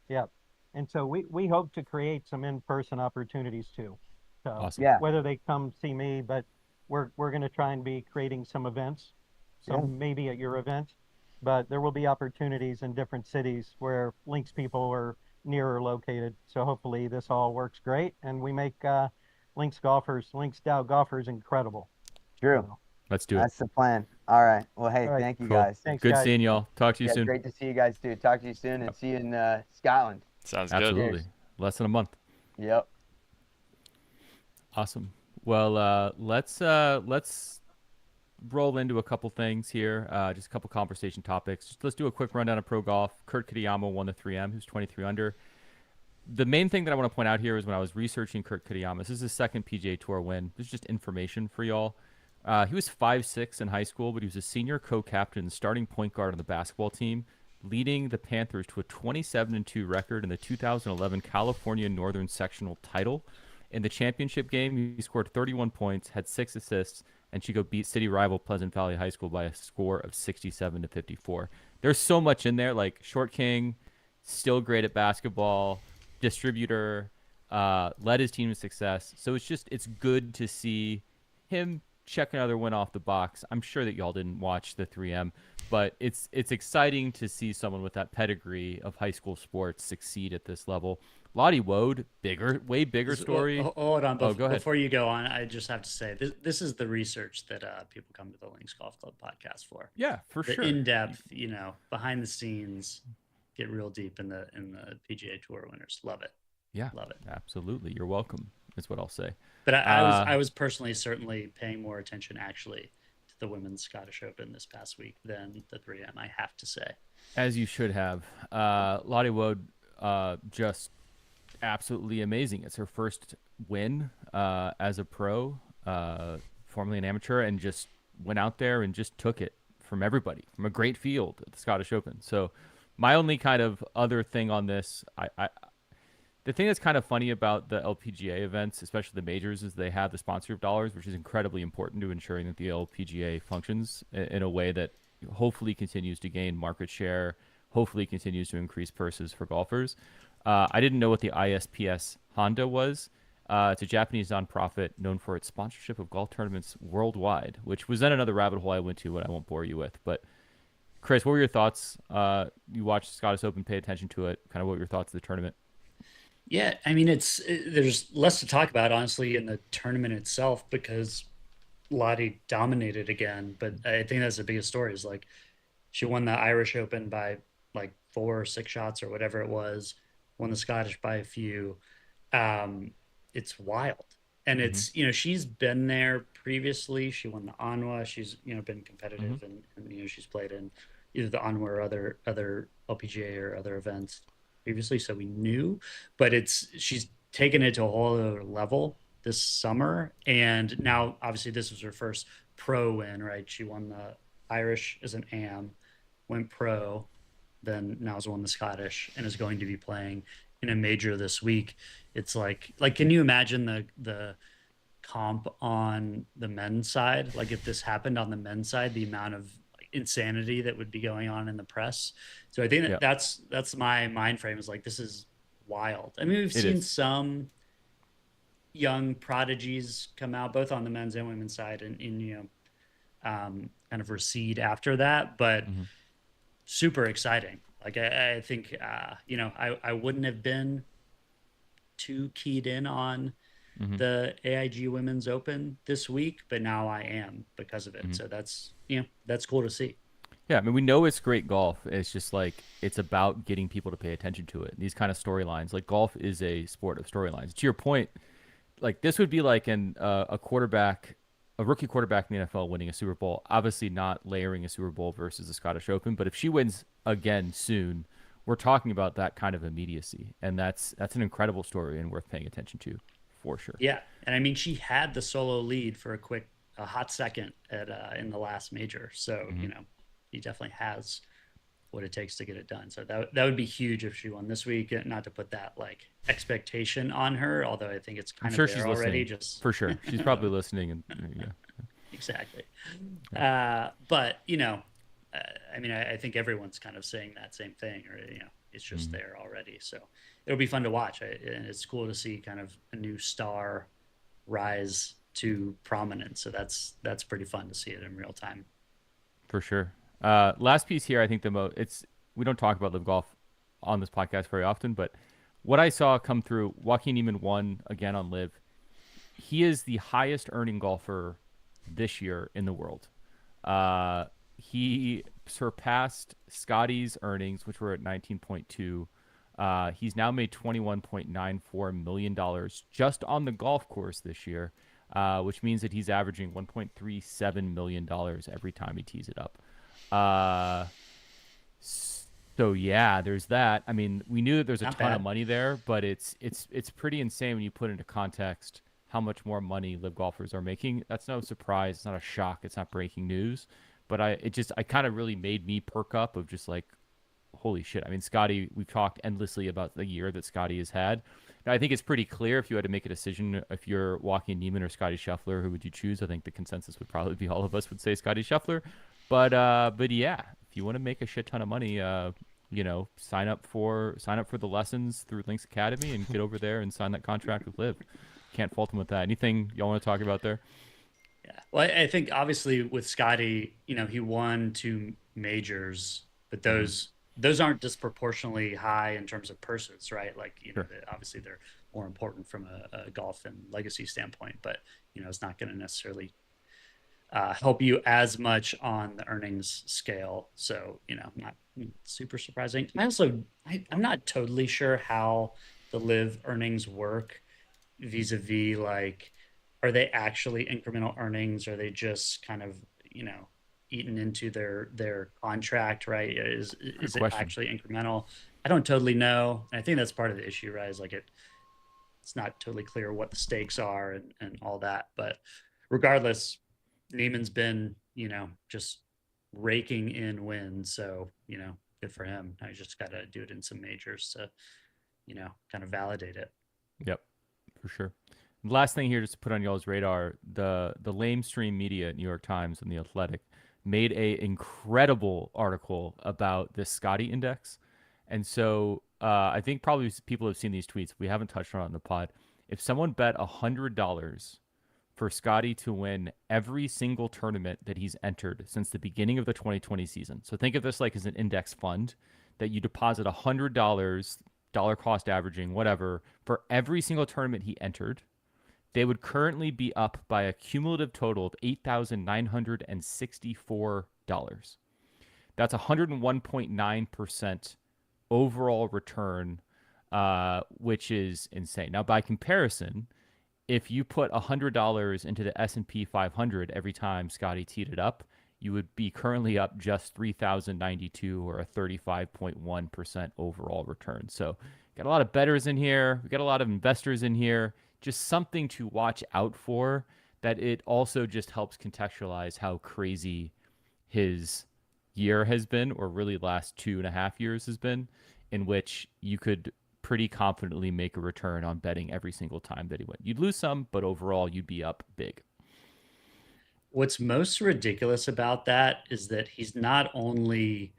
Yeah. And so we hope to create some in-person opportunities too. So Awesome. whether they come see me, but we're going to try and be creating some events. So maybe at your event, but there will be opportunities in different cities where Links people or nearer located. So hopefully this all works great, and we make LinksDAO golfers incredible. True. So, Let's do it. That's the plan. All right. Well, hey, all right. thank you Cool. guys. Thanks, Good guys. seeing y'all. Talk to you Yeah, soon. great to see you guys too. Talk to you soon and see you in Scotland. Sounds good. Absolutely. Cheers. Less than a month. Yep. Awesome. Well, let's roll into a couple things here. Just a couple conversation topics. Just let's do a quick rundown of pro golf. Kurt Kitayama won the 3M, who's 23 under. The main thing that I want to point out here is when I was researching Kurt Kitayama, this is his second PGA Tour win. This is just information for y'all. He was 5'6" in high school, but he was a senior co-captain and starting point guard on the basketball team, leading the Panthers to a 27-2 record in the 2011 California Northern Sectional title. In the championship game, he scored 31 points, had 6 assists, and Chico beat city rival Pleasant Valley High School by a score of 67-54. There's so much in there, like short king, still great at basketball, distributor, led his team to success. So it's good to see him check another win off the box. I'm sure that y'all didn't watch the 3M, but it's exciting to see someone with that pedigree of high school sports succeed at this level. Lottie Wode, way bigger story. Hold on. Go ahead. Before you go on, I just have to say this is the research that people come to the Links Golf Club podcast for. Yeah, for the sure. In-depth, behind the scenes, get real deep in the PGA Tour winners. Love it. Yeah, love it. Absolutely. You're welcome. Is what I'll say. But I was personally certainly paying more attention actually to the Women's Scottish Open this past week than the 3M. I have to say. As you should have. Lottie Wode, just absolutely amazing. It's her first win as a pro, formerly an amateur, and just went out there and just took it from everybody, from a great field at the Scottish Open. So my only kind of other thing on this, the thing that's kind of funny about the LPGA events, especially the majors, is they have the sponsorship dollars, which is incredibly important to ensuring that the LPGA functions in a way that hopefully continues to gain market share, hopefully continues to increase purses for golfers. I didn't know what the ISPS Honda was. It's a Japanese nonprofit known for its sponsorship of golf tournaments worldwide, which was then another rabbit hole I went to, what I won't bore you with. But Chris, what were your thoughts? You watched the Scottish Open, pay attention to it. Kind of what were your thoughts of the tournament? Yeah, I mean, there's less to talk about, honestly, in the tournament itself because Lottie dominated again. But I think that's the biggest story is like she won the Irish Open by like 4 or 6 shots or whatever it was, won the Scottish by a few. It's wild. And it's, she's been there previously. She won the Anwa. She's, been competitive and she's played in either the Anwa or other LPGA or other events previously, so we knew, but she's taken it to a whole other level this summer. And now obviously this was her first pro win, right? She won the Irish as an AM, went pro, then now has won the Scottish and is going to be playing in a major this week. It's like can you imagine the comp on the men's side? Like if this happened on the men's side, the amount of insanity that would be going on in the press. So I think that's my mind frame is like, this is wild. I mean, we've seen some young prodigies come out both on the men's and women's side and kind of recede after that, but super exciting. Like I think I wouldn't have been too keyed in on the AIG Women's Open this week, but now I am because of it. So that's cool to see. Yeah, I mean, we know it's great golf. It's just like it's about getting people to pay attention to it. These kind of storylines, like golf is a sport of storylines. To your point, like this would be like a rookie quarterback in the NFL winning a Super Bowl. Obviously, not layering a Super Bowl versus the Scottish Open, but if she wins again soon, we're talking about that kind of immediacy, and that's an incredible story and worth paying attention to, for sure. Yeah, and I mean, she had the solo lead for a hot second in the last major, so he definitely has what it takes to get it done. So that would be huge if she won this week. Not to put that like expectation on her, although I think it's kind of there already. Just for sure, she's probably listening, and exactly. But I mean, I think everyone's kind of saying that same thing, or it's just there already. So it'll be fun to watch, and it's cool to see kind of a new star rise to prominence. So that's pretty fun to see it in real time. For sure. Last piece here, I think we don't talk about live golf on this podcast very often, but what I saw come through, Joaquin Niemann won again on Live. He is the highest earning golfer this year in the world. He surpassed Scottie's earnings, which were at 19.2. He's now made $21.94 million just on the golf course this year, which means that he's averaging $1.37 million every time he tees it up. So yeah, there's that. I mean, we knew that there's a Not ton of bad. money there, but it's pretty insane when you put into context how much more money live golfers are making. That's no surprise. It's not a shock. It's not breaking news. But I kind of really made me perk up of just like, holy shit. I mean, Scottie, we've talked endlessly about the year that Scottie has had. Now, I think it's pretty clear if you had to make a decision, if you're Joaquin Niemann or Scottie Scheffler, who would you choose? I think the consensus would probably be all of us would say Scottie Scheffler. But yeah, if you want to make a shit ton of money, sign up for the lessons through Links Academy and get over there and sign that contract with Liv. Can't fault him with that. Anything y'all want to talk about there? Yeah. Well, I think obviously with Scottie, he won 2 majors, but those aren't disproportionately high in terms of purses, right? Like, Sure. obviously they're more important from a golf and legacy standpoint, but it's not going to necessarily help you as much on the earnings scale. So, not super surprising. I'm not totally sure how the live earnings work vis-a-vis like, are they actually incremental earnings? Are they just kind of, eaten into their contract, right? Is it question. actually incremental? I don't totally know. And I think that's part of the issue, right? Is like it's not totally clear what the stakes are and all that. But regardless, Neiman's been, just raking in wins. So, good for him. I just got to do it in some majors to, kind of validate it. Yep, for sure. Last thing here, just to put on y'all's radar, the lamestream media at New York Times and The Athletic made a incredible article about the SCOTTIE Index. And so I think probably people have seen these tweets. We haven't touched on it in the pod. If someone bet $100 for Scottie to win every single tournament that he's entered since the beginning of the 2020 season. So think of this like as an index fund that you deposit $100, dollar cost averaging, whatever, for every single tournament he entered. They would currently be up by a cumulative total of $8,964. That's 101.9% overall return, which is insane. Now, by comparison, if you put $100 into the S&P 500 every time Scottie teed it up, you would be currently up just 3,092 or a 35.1% overall return. So got a lot of bettors in here. We got a lot of investors in here. Just something to watch out for, that it also just helps contextualize how crazy his year has been, or really last 2.5 years has been, in which you could pretty confidently make a return on betting every single time that he went. You'd lose some, but overall you'd be up big. What's most ridiculous about that is that he's not only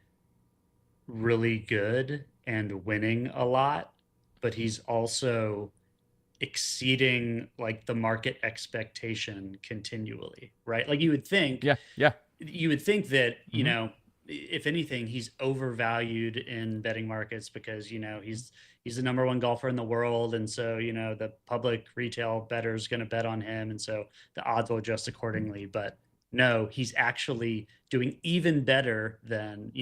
really good and winning a lot, but he's also exceeding like the market expectation continually, right? Like you would think Yeah. that, if anything, he's overvalued in betting markets because, he's the number one golfer in the world. And so, the public retail bettor is going to bet on him. And so the odds will adjust accordingly. But no, he's actually doing even better than,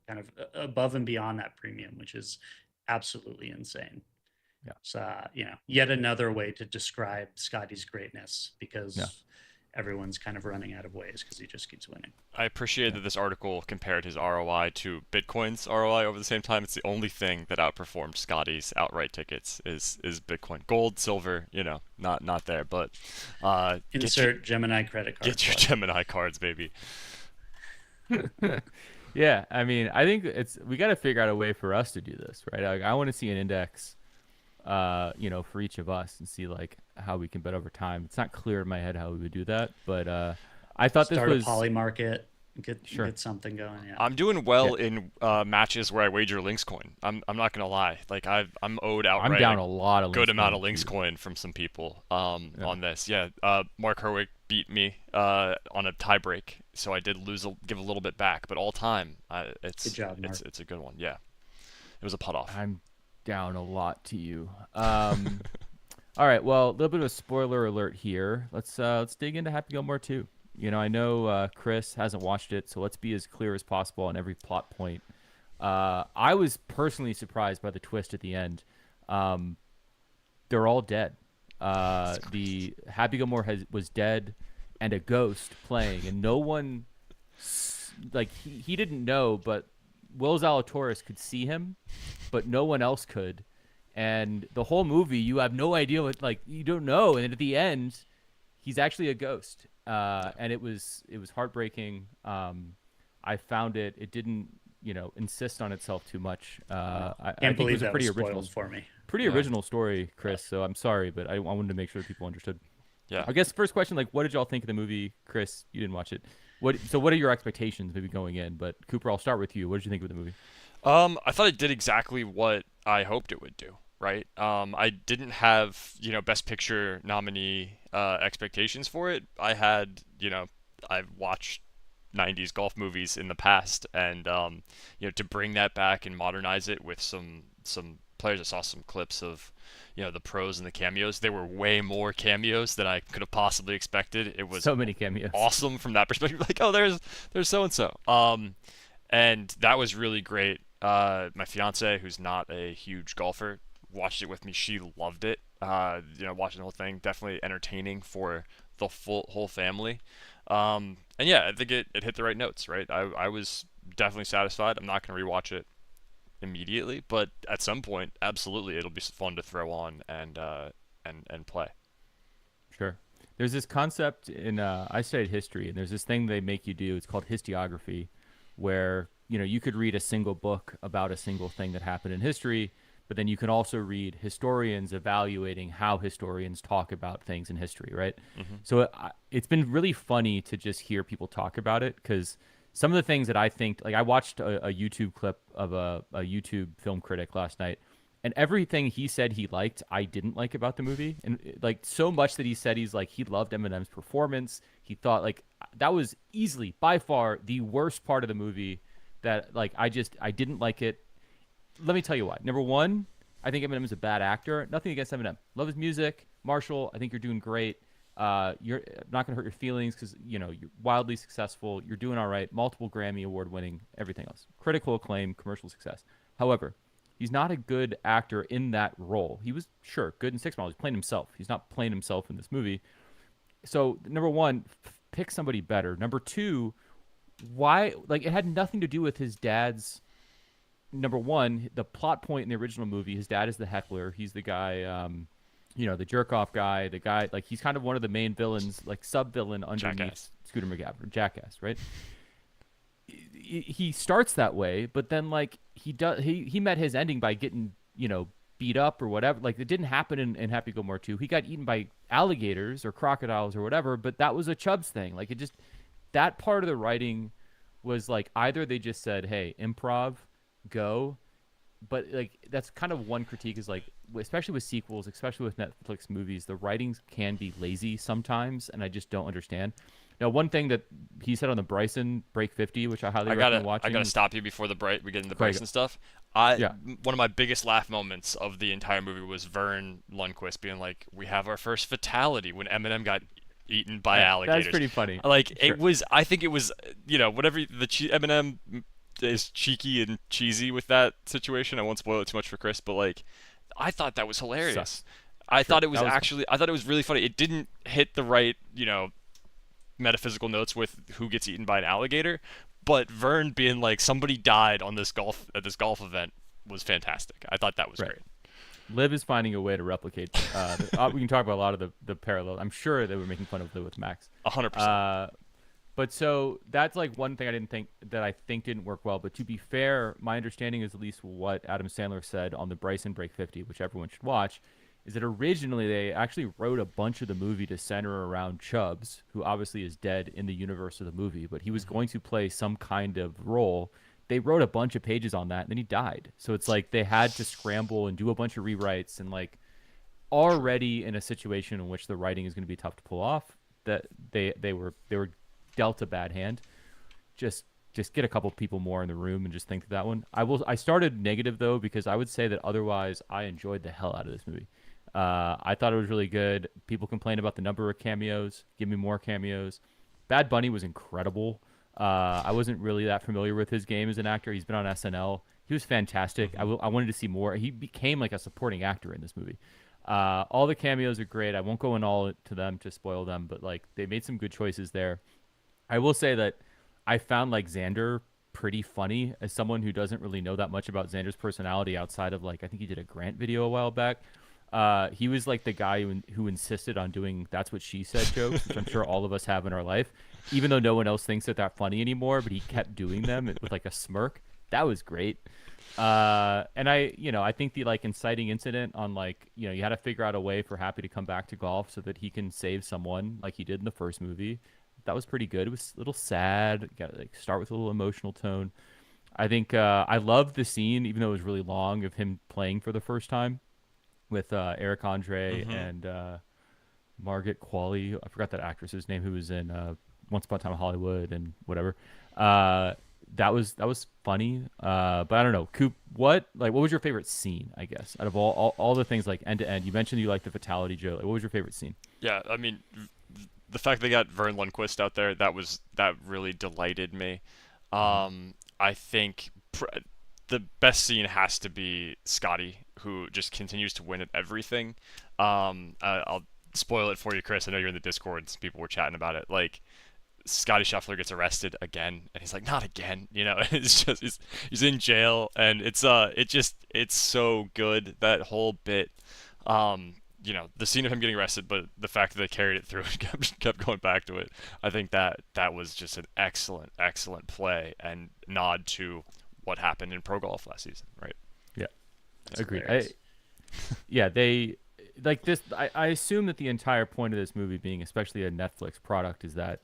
kind of above and beyond that premium, which is absolutely insane. Yeah. So, yet another way to describe Scottie's greatness, because everyone's kind of running out of ways because he just keeps winning. I appreciate that this article compared his ROI to Bitcoin's ROI over the same time. It's the only thing that outperformed Scottie's outright tickets is Bitcoin. Gold, silver, not there. But insert Gemini credit card. Get your Gemini cards, baby. Yeah, I mean, I think we got to figure out a way for us to do this, right? Like, I want to see an index, for each of us and see like how we can bet over time. It's not clear in my head how we would do that, but I thought Start this was a poly market, get something going. Yeah. I'm doing well in matches where I wager Links coin. I'm not gonna lie. Like I'm owed outright. I'm down a lot of good amount of Links Links coin from some people on this. Yeah. Mark Herwick beat me on a tie break, so I did give a little bit back, but all time, it's Good job, Mark. it's a good one. Yeah. It was a putt off. down a lot to you. All right, well, a little bit of a spoiler alert here. Let's dig into Happy Gilmore 2. I know Chris hasn't watched it, so let's be as clear as possible on every plot point. I was personally surprised by the twist at the end. They're all dead. The Happy Gilmore was dead, and a ghost playing, and no one, he didn't know, but Will Zalatoris could see him, but no one else could. And the whole movie, you have no idea what, you don't know. And at the end, he's actually a ghost. And it was heartbreaking. I found it didn't, insist on itself too much. I think it was a pretty original for me. Pretty original story, Chris. So I'm sorry, but I wanted to make sure that people understood. Yeah. I guess first question, what did y'all think of the movie? Chris, you didn't watch it. What are your expectations maybe going in? But Cooper, I'll start with you. What did you think of the movie? I thought it did exactly what I hoped it would do, right? I didn't have, Best Picture nominee expectations for it. I had, I've watched 90s golf movies in the past, and to bring that back and modernize it with some players. I saw some clips of the pros and the cameos. There were way more cameos than I could have possibly expected. It was so many cameos. Awesome from that perspective. There's so and so. And that was really great. My fiance, who's not a huge golfer, watched it with me. She loved it. Watching the whole thing, definitely entertaining for the whole family. And yeah, I think it hit the right notes, right? I was definitely satisfied. I'm not going to rewatch it immediately, but at some point, absolutely, it'll be fun to throw on and play. Sure. There's this concept in I studied history, and there's this thing they make you do. It's called historiography, where you could read a single book about a single thing that happened in history, but then you can also read historians evaluating how historians talk about things in history, right? Mm-hmm. So it's been really funny to just hear people talk about it, because some of the things that I think, I watched a YouTube clip of a YouTube film critic last night, and everything he said he liked, I didn't like about the movie. And so much that he said he loved Eminem's performance. He thought that was easily, by far, the worst part of the movie that I didn't like it. Let me tell you why. Number one, I think Eminem's a bad actor. Nothing against Eminem. Love his music. Marshall, I think you're doing great. You're not going to hurt your feelings because, you're wildly successful. You're doing all right. Multiple Grammy award winning, everything else. Critical acclaim, commercial success. However, he's not a good actor in that role. He was, sure, good in 6 Mile. He's playing himself. He's not playing himself in this movie. So, number one, pick somebody better. Number two, why? It had nothing to do with his dad's. Number one, the plot point in the original movie, his dad is the heckler. He's the guy, the jerk-off guy, the guy, he's kind of one of the main villains, sub-villain underneath Jackass. Scooter McGavin, Jackass, right? He starts that way, but then, he met his ending by getting, beat up or whatever. It didn't happen in Happy Gilmore 2. He got eaten by alligators or crocodiles or whatever, but that was a Chubbs thing. That part of the writing was, either they just said, hey, improv, go, but that's kind of one critique is especially with sequels, especially with Netflix movies, the writings can be lazy sometimes, and I just don't understand. Now, one thing that he said on the Bryson Break 50, which I highly recommend watching. I gotta stop you before we get into Bryson stuff. One of my biggest laugh moments of the entire movie was Vern Lundquist being like, "We have our first fatality" when Eminem got eaten by alligators. That's pretty funny. It was. I think it was. Whatever Eminem is cheeky and cheesy with that situation. I won't spoil it too much for Chris, but I thought that was hilarious. I thought it was actually. I thought it was really funny. It didn't hit the right, metaphysical notes with who gets eaten by an alligator, but Vern being like somebody died on this golf event was fantastic. I thought that was great. Liv is finding a way to replicate. We can talk about a lot of the parallels. I'm sure they were making fun of Liv with Max. 100%. But so that's one thing I think didn't work well. But to be fair, my understanding is at least what Adam Sandler said on the Bryson Break 50, which everyone should watch, is that originally they actually wrote a bunch of the movie to center around Chubbs, who obviously is dead in the universe of the movie, but he was going to play some kind of role. They wrote a bunch of pages on that, and then he died. So it's they had to scramble and do a bunch of rewrites, and already in a situation in which the writing is going to be tough to pull off, that they were dealt a bad hand. Just just get a couple people more in the room and just think of that one. I started negative though because I would say that otherwise I enjoyed the hell out of this movie. I thought it was really good. People complain about the number of cameos. Give me more cameos. Bad Bunny was incredible. I wasn't really that familiar with his game as an actor. He's been on SNL. He was fantastic. I wanted to see more. He became like a supporting actor in this movie. All the cameos are great. I won't go in all to them to spoil them, but like they made some good choices there. I will say that I found like Xander pretty funny as someone who doesn't really know that much about Xander's personality outside of like I think he did a Grant video a while back. He was like the guy who insisted on doing "that's what she said" jokes, which I'm sure all of us have in our life, even though no one else thinks that that funny anymore. But he kept doing them with like a smirk. That was great. And I think the like inciting incident on like you had to figure out a way for Happy to come back to golf so that he can save someone like he did in the first movie. That was pretty good. It was a little sad. Got to like start with a little emotional tone. I think I loved the scene, even though it was really long, of him playing for the first time with Eric Andre and Margaret Qualley. I forgot that actress's name who was in Once Upon a Time in Hollywood and whatever. That was funny. But I don't know, Coop. What was your favorite scene? I guess out of all the things like end to end. You mentioned you liked the fatality joke. Like, what was your favorite scene? Yeah, I mean, the fact they got Vern Lundquist out there, that really delighted me. I think the best scene has to be Scottie, who just continues to win at everything. I'll spoil it for you, Chris. I know you're in the Discord. Some people were chatting about it. Like, Scottie Scheffler gets arrested again, and he's like, "Not again," It's just he's in jail, and it's so good, that whole bit. The scene of him getting arrested, but the fact that they carried it through and kept going back to it. I think that was just an excellent play and nod to what happened in pro golf last season, right? Yeah, That's agreed. hilarious. They like this. I assume that the entire point of this movie being, especially a Netflix product, is that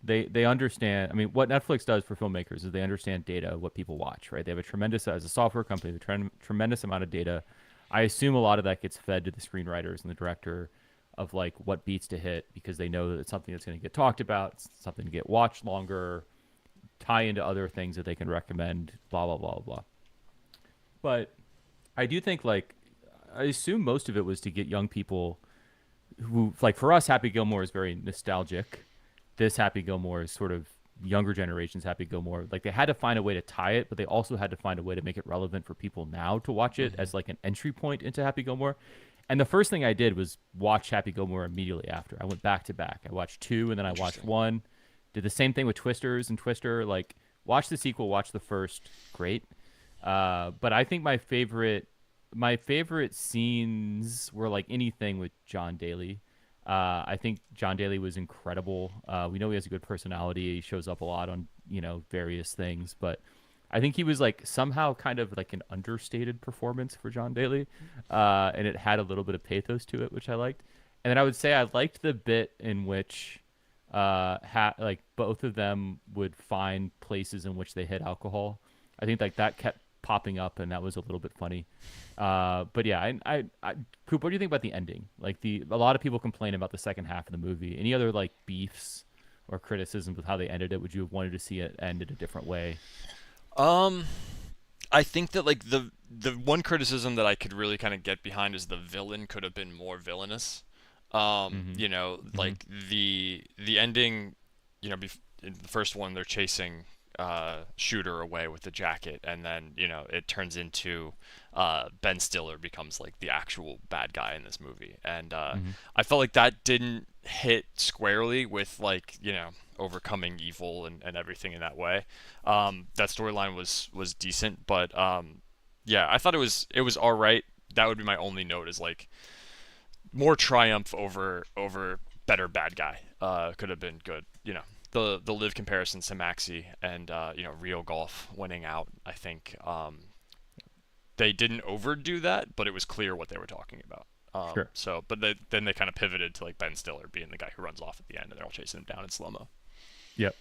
they understand. I mean, what Netflix does for filmmakers is they understand data, what people watch, right? They have a tremendous, as a software company, tremendous amount of data. I assume a lot of that gets fed to the screenwriters and the director of like what beats to hit, because they know that it's something that's going to get talked about, it's something to get watched longer, tie into other things that they can recommend, blah blah blah blah. But I do think like I assume most of it was to get young people who, like, for us, Happy Gilmore is very nostalgic. This Happy Gilmore is sort of younger generation's Happy Gilmore. Like, they had to find a way to tie it, but they also had to find a way to make it relevant for people now to watch it as like an entry point into Happy Gilmore. And the first thing I did was watch Happy Gilmore immediately after. I went back to back. I watched 2 and then I watched 1. Did the same thing with Twisters and Twister. Like, watch the sequel, watch the first. Great. But I think my favorite scenes were like anything with John Daly. I think John Daly was incredible. We know he has a good personality. He shows up a lot on, various things, but I think he was like somehow kind of like an understated performance for John Daly. And it had a little bit of pathos to it, which I liked. And then I would say I liked the bit in which like both of them would find places in which they hid alcohol. I think like that kept popping up, and that was a little bit funny. But yeah, I Coop, what do you think about the ending? Like, a lot of people complain about the second half of the movie. Any other like beefs or criticisms with how they ended it? Would you have wanted to see it end in a different way? I think that like the one criticism that I could really kind of get behind is the villain could have been more villainous. Like the ending, in the first one they're chasing Shooter away with the jacket, and then it turns into Ben Stiller becomes like the actual bad guy in this movie, and I felt like that didn't hit squarely with like overcoming evil and everything in that way. That storyline was decent, but yeah, I thought it was all right. That would be my only note, is like more triumph over better bad guy could have been good. The live comparison to Maxi and Real Golf winning out. I think they didn't overdo that, but it was clear what they were talking about. Sure. So, but then they kind of pivoted to like Ben Stiller being the guy who runs off at the end, and they're all chasing him down in slow mo. Yep.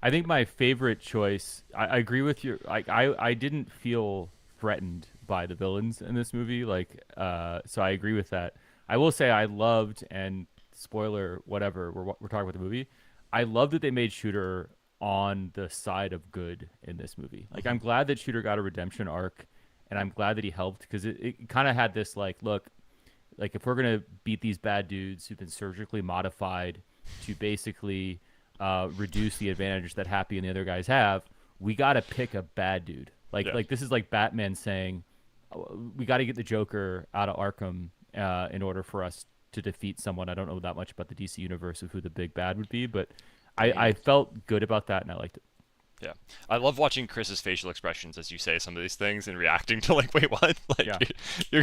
I think my favorite choice. I agree with you. I didn't feel threatened by the villains in this movie. Like, so I agree with that. I will say I loved, and spoiler whatever, we're talking about the movie. I love that they made Shooter on the side of good in this movie. Like, I'm glad that Shooter got a redemption arc, and I'm glad that he helped, because it kind of had this like, look, like if we're gonna beat these bad dudes who've been surgically modified to basically reduce the advantage that Happy and the other guys have, we got to pick a bad dude. Like this is like Batman saying, we got to get the Joker out of Arkham in order for us to defeat someone. I don't know that much about the DC universe of who the big bad would be, but I felt good about that, and I liked it. Yeah, I love watching Chris's facial expressions as you say some of these things and reacting to like, wait, what? Like, Yeah. you're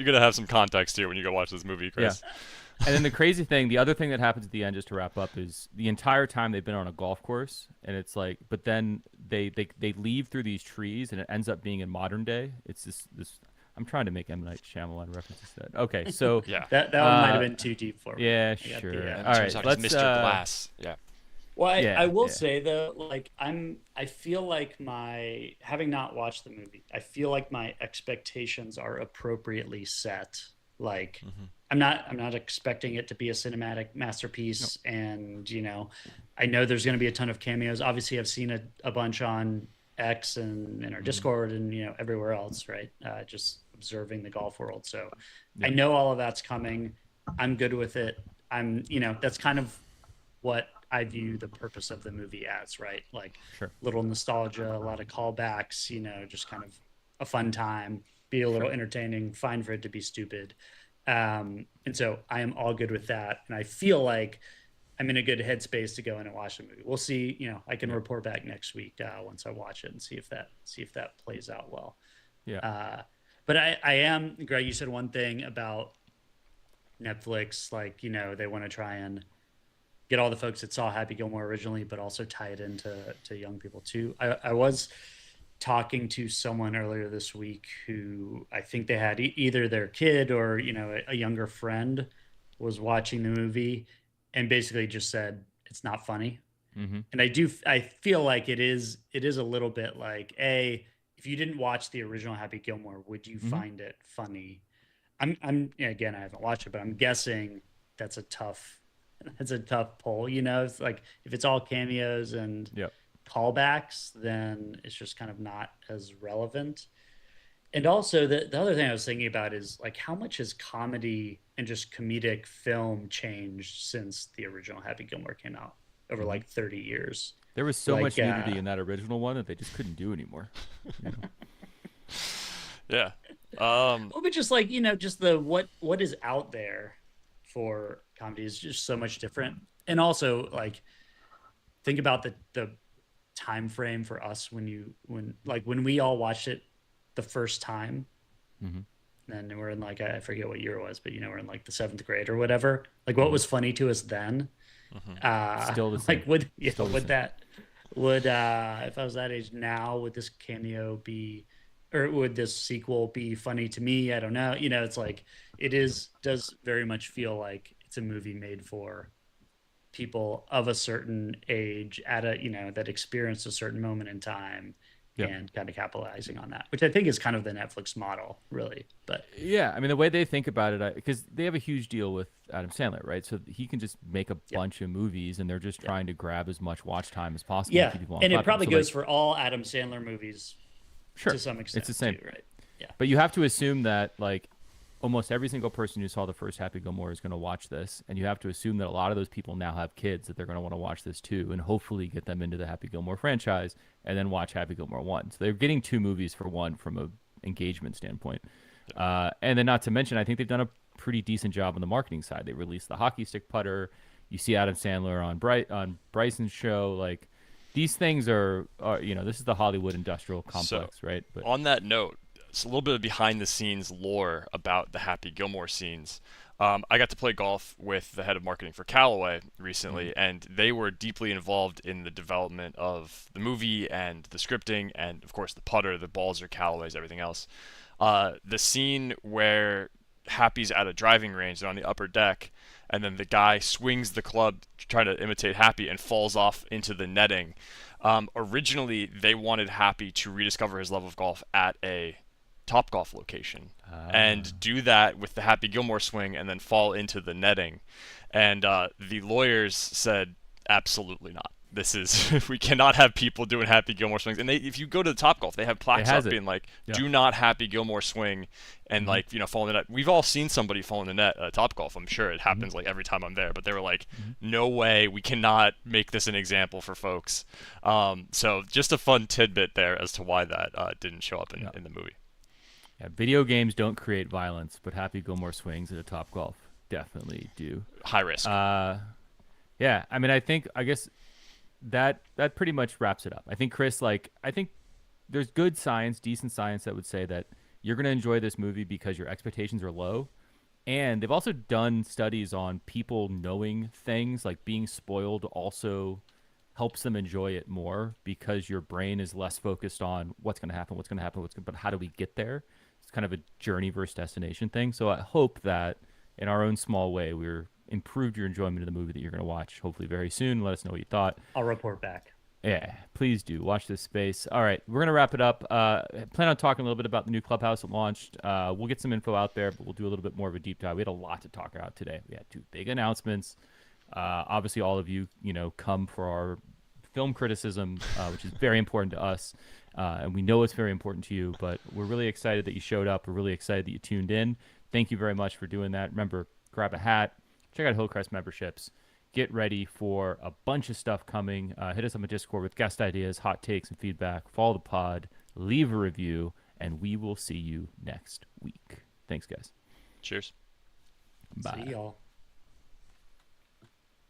gonna have some context here when you go watch this movie, Chris. Yeah. And then the crazy thing, the other thing that happens at the end, just to wrap up, is the entire time they've been on a golf course, and it's like, but then they leave through these trees, and it ends up being in modern day. It's this. I'm trying to make M. Night Shyamalan references to that. Okay, so Yeah. That one might have been too deep for me. yeah, I got sure. the, And All turns right, out let's he's Mr. Glass. Yeah. Well, Yeah, I will yeah. say though, like I feel like having not watched the movie, I feel like my expectations are appropriately set. Like I'm not expecting it to be a cinematic masterpiece, and I know there's going to be a ton of cameos. Obviously, I've seen a bunch on X and in our Discord and everywhere else, right? Just observing the golf world. So I know all of that's coming. I'm good with it. That's kind of what I view the purpose of the movie as, right? Like Sure. little nostalgia, a lot of callbacks, just kind of a fun time, be a little entertaining, fine for it to be stupid. And so I am all good with that. And I feel like I'm in a good headspace to go in and watch the movie. We'll see, I can report back next week once I watch it and see if that plays out well. Yeah. But I am, Greg, you said one thing about Netflix, like, they want to try and get all the folks that saw Happy Gilmore originally, but also tie it into young people too. I was talking to someone earlier this week who I think they had either their kid or a younger friend was watching the movie and basically just said it's not funny. Mm-hmm. And I feel like it is a little bit like, if you didn't watch the original Happy Gilmore, would you find it funny? I'm again, I haven't watched it, but I'm guessing that's a tough pull. It's like if it's all cameos and callbacks, then it's just kind of not as relevant. And also the other thing I was thinking about is like how much has comedy and just comedic film changed since the original Happy Gilmore came out over like 30 years. There was so much nudity in that original one that they just couldn't do anymore. Yeah. But just like, just the what is out there for comedy is just so much different. And also like think about the time frame for us when we all watched it the first time. And we're in like, I forget what year it was, but we're in like the 7th grade or whatever. Like what was funny to us then, Still the same. like would Still the same. if I was that age now, would this cameo be, or would this sequel be funny to me? I don't know. It's like does very much feel like it's a movie made for people of a certain age at that experienced a certain moment in time and kind of capitalizing on that, which I think is kind of the Netflix model, really. But yeah, I mean, the way they think about it, because they have a huge deal with Adam Sandler, right? So he can just make a bunch of movies, and they're just trying to grab as much watch time as possible. Yeah, keep people on and it platform. probably So, goes like, for all Adam Sandler movies sure, to some extent. it's the same, too, right? Yeah. But you have to assume that like almost every single person who saw the first Happy Gilmore is going to watch this, and you have to assume that a lot of those people now have kids that they're going to want to watch this too, and hopefully get them into the Happy Gilmore franchise and then watch Happy Gilmore 1. So they're getting 2 movies for one from a engagement standpoint. And then not to mention, I think they've done a pretty decent job on the marketing side. They released the hockey stick putter. You see Adam Sandler on Bryson's show. Like these things are this is the Hollywood industrial complex, right? But on that note, it's a little bit of behind the scenes lore about the Happy Gilmore scenes. I got to play golf with the head of marketing for Callaway recently, and they were deeply involved in the development of the movie and the scripting, and of course the putter, the balls are Callaway's, everything else. The scene where Happy's at a driving range, they're on the upper deck, and then the guy swings the club trying to imitate Happy and falls off into the netting. Originally, they wanted Happy to rediscover his love of golf at a Topgolf location and do that with the Happy Gilmore swing and then fall into the netting. And the lawyers said, absolutely not. this is we cannot have people doing Happy Gilmore swings. And if you go to the Topgolf, they have plaques up being like, do not Happy Gilmore swing, and like, fall in the net. We've all seen somebody fall in the net at Topgolf. I'm sure it happens like every time I'm there, but they were like, no way, we cannot make this an example for folks. So just a fun tidbit there as to why that didn't show up in the movie. Yeah, video games don't create violence, but Happy Gilmore swings at a Topgolf definitely do. High risk. Yeah, I mean, I guess that pretty much wraps it up. I think, Chris, I think there's good science, decent science that would say that you're going to enjoy this movie because your expectations are low. And they've also done studies on people knowing things, like being spoiled also helps them enjoy it more because your brain is less focused on what's going to happen, but how do we get there? It's kind of a journey versus destination thing. So I hope that in our own small way, we're improved your enjoyment of the movie that you're going to watch hopefully very soon. Let us know what you thought. I'll report back. Yeah, please do watch this space. All right, we're going to wrap it up. Plan on talking a little bit about the new clubhouse that launched. We'll get some info out there, but we'll do a little bit more of a deep dive. We had a lot to talk about today. We had 2 big announcements. Obviously, all of you, come for our film criticism, which is very important to us. And we know it's very important to you, but we're really excited that you showed up. We're really excited that you tuned in. Thank you very much for doing that. Remember, grab a hat. Check out Hillcrest memberships. Get ready for a bunch of stuff coming. Hit us on the Discord with guest ideas, hot takes, and feedback. Follow the pod. Leave a review. And we will see you next week. Thanks, guys. Cheers. Bye. See y'all.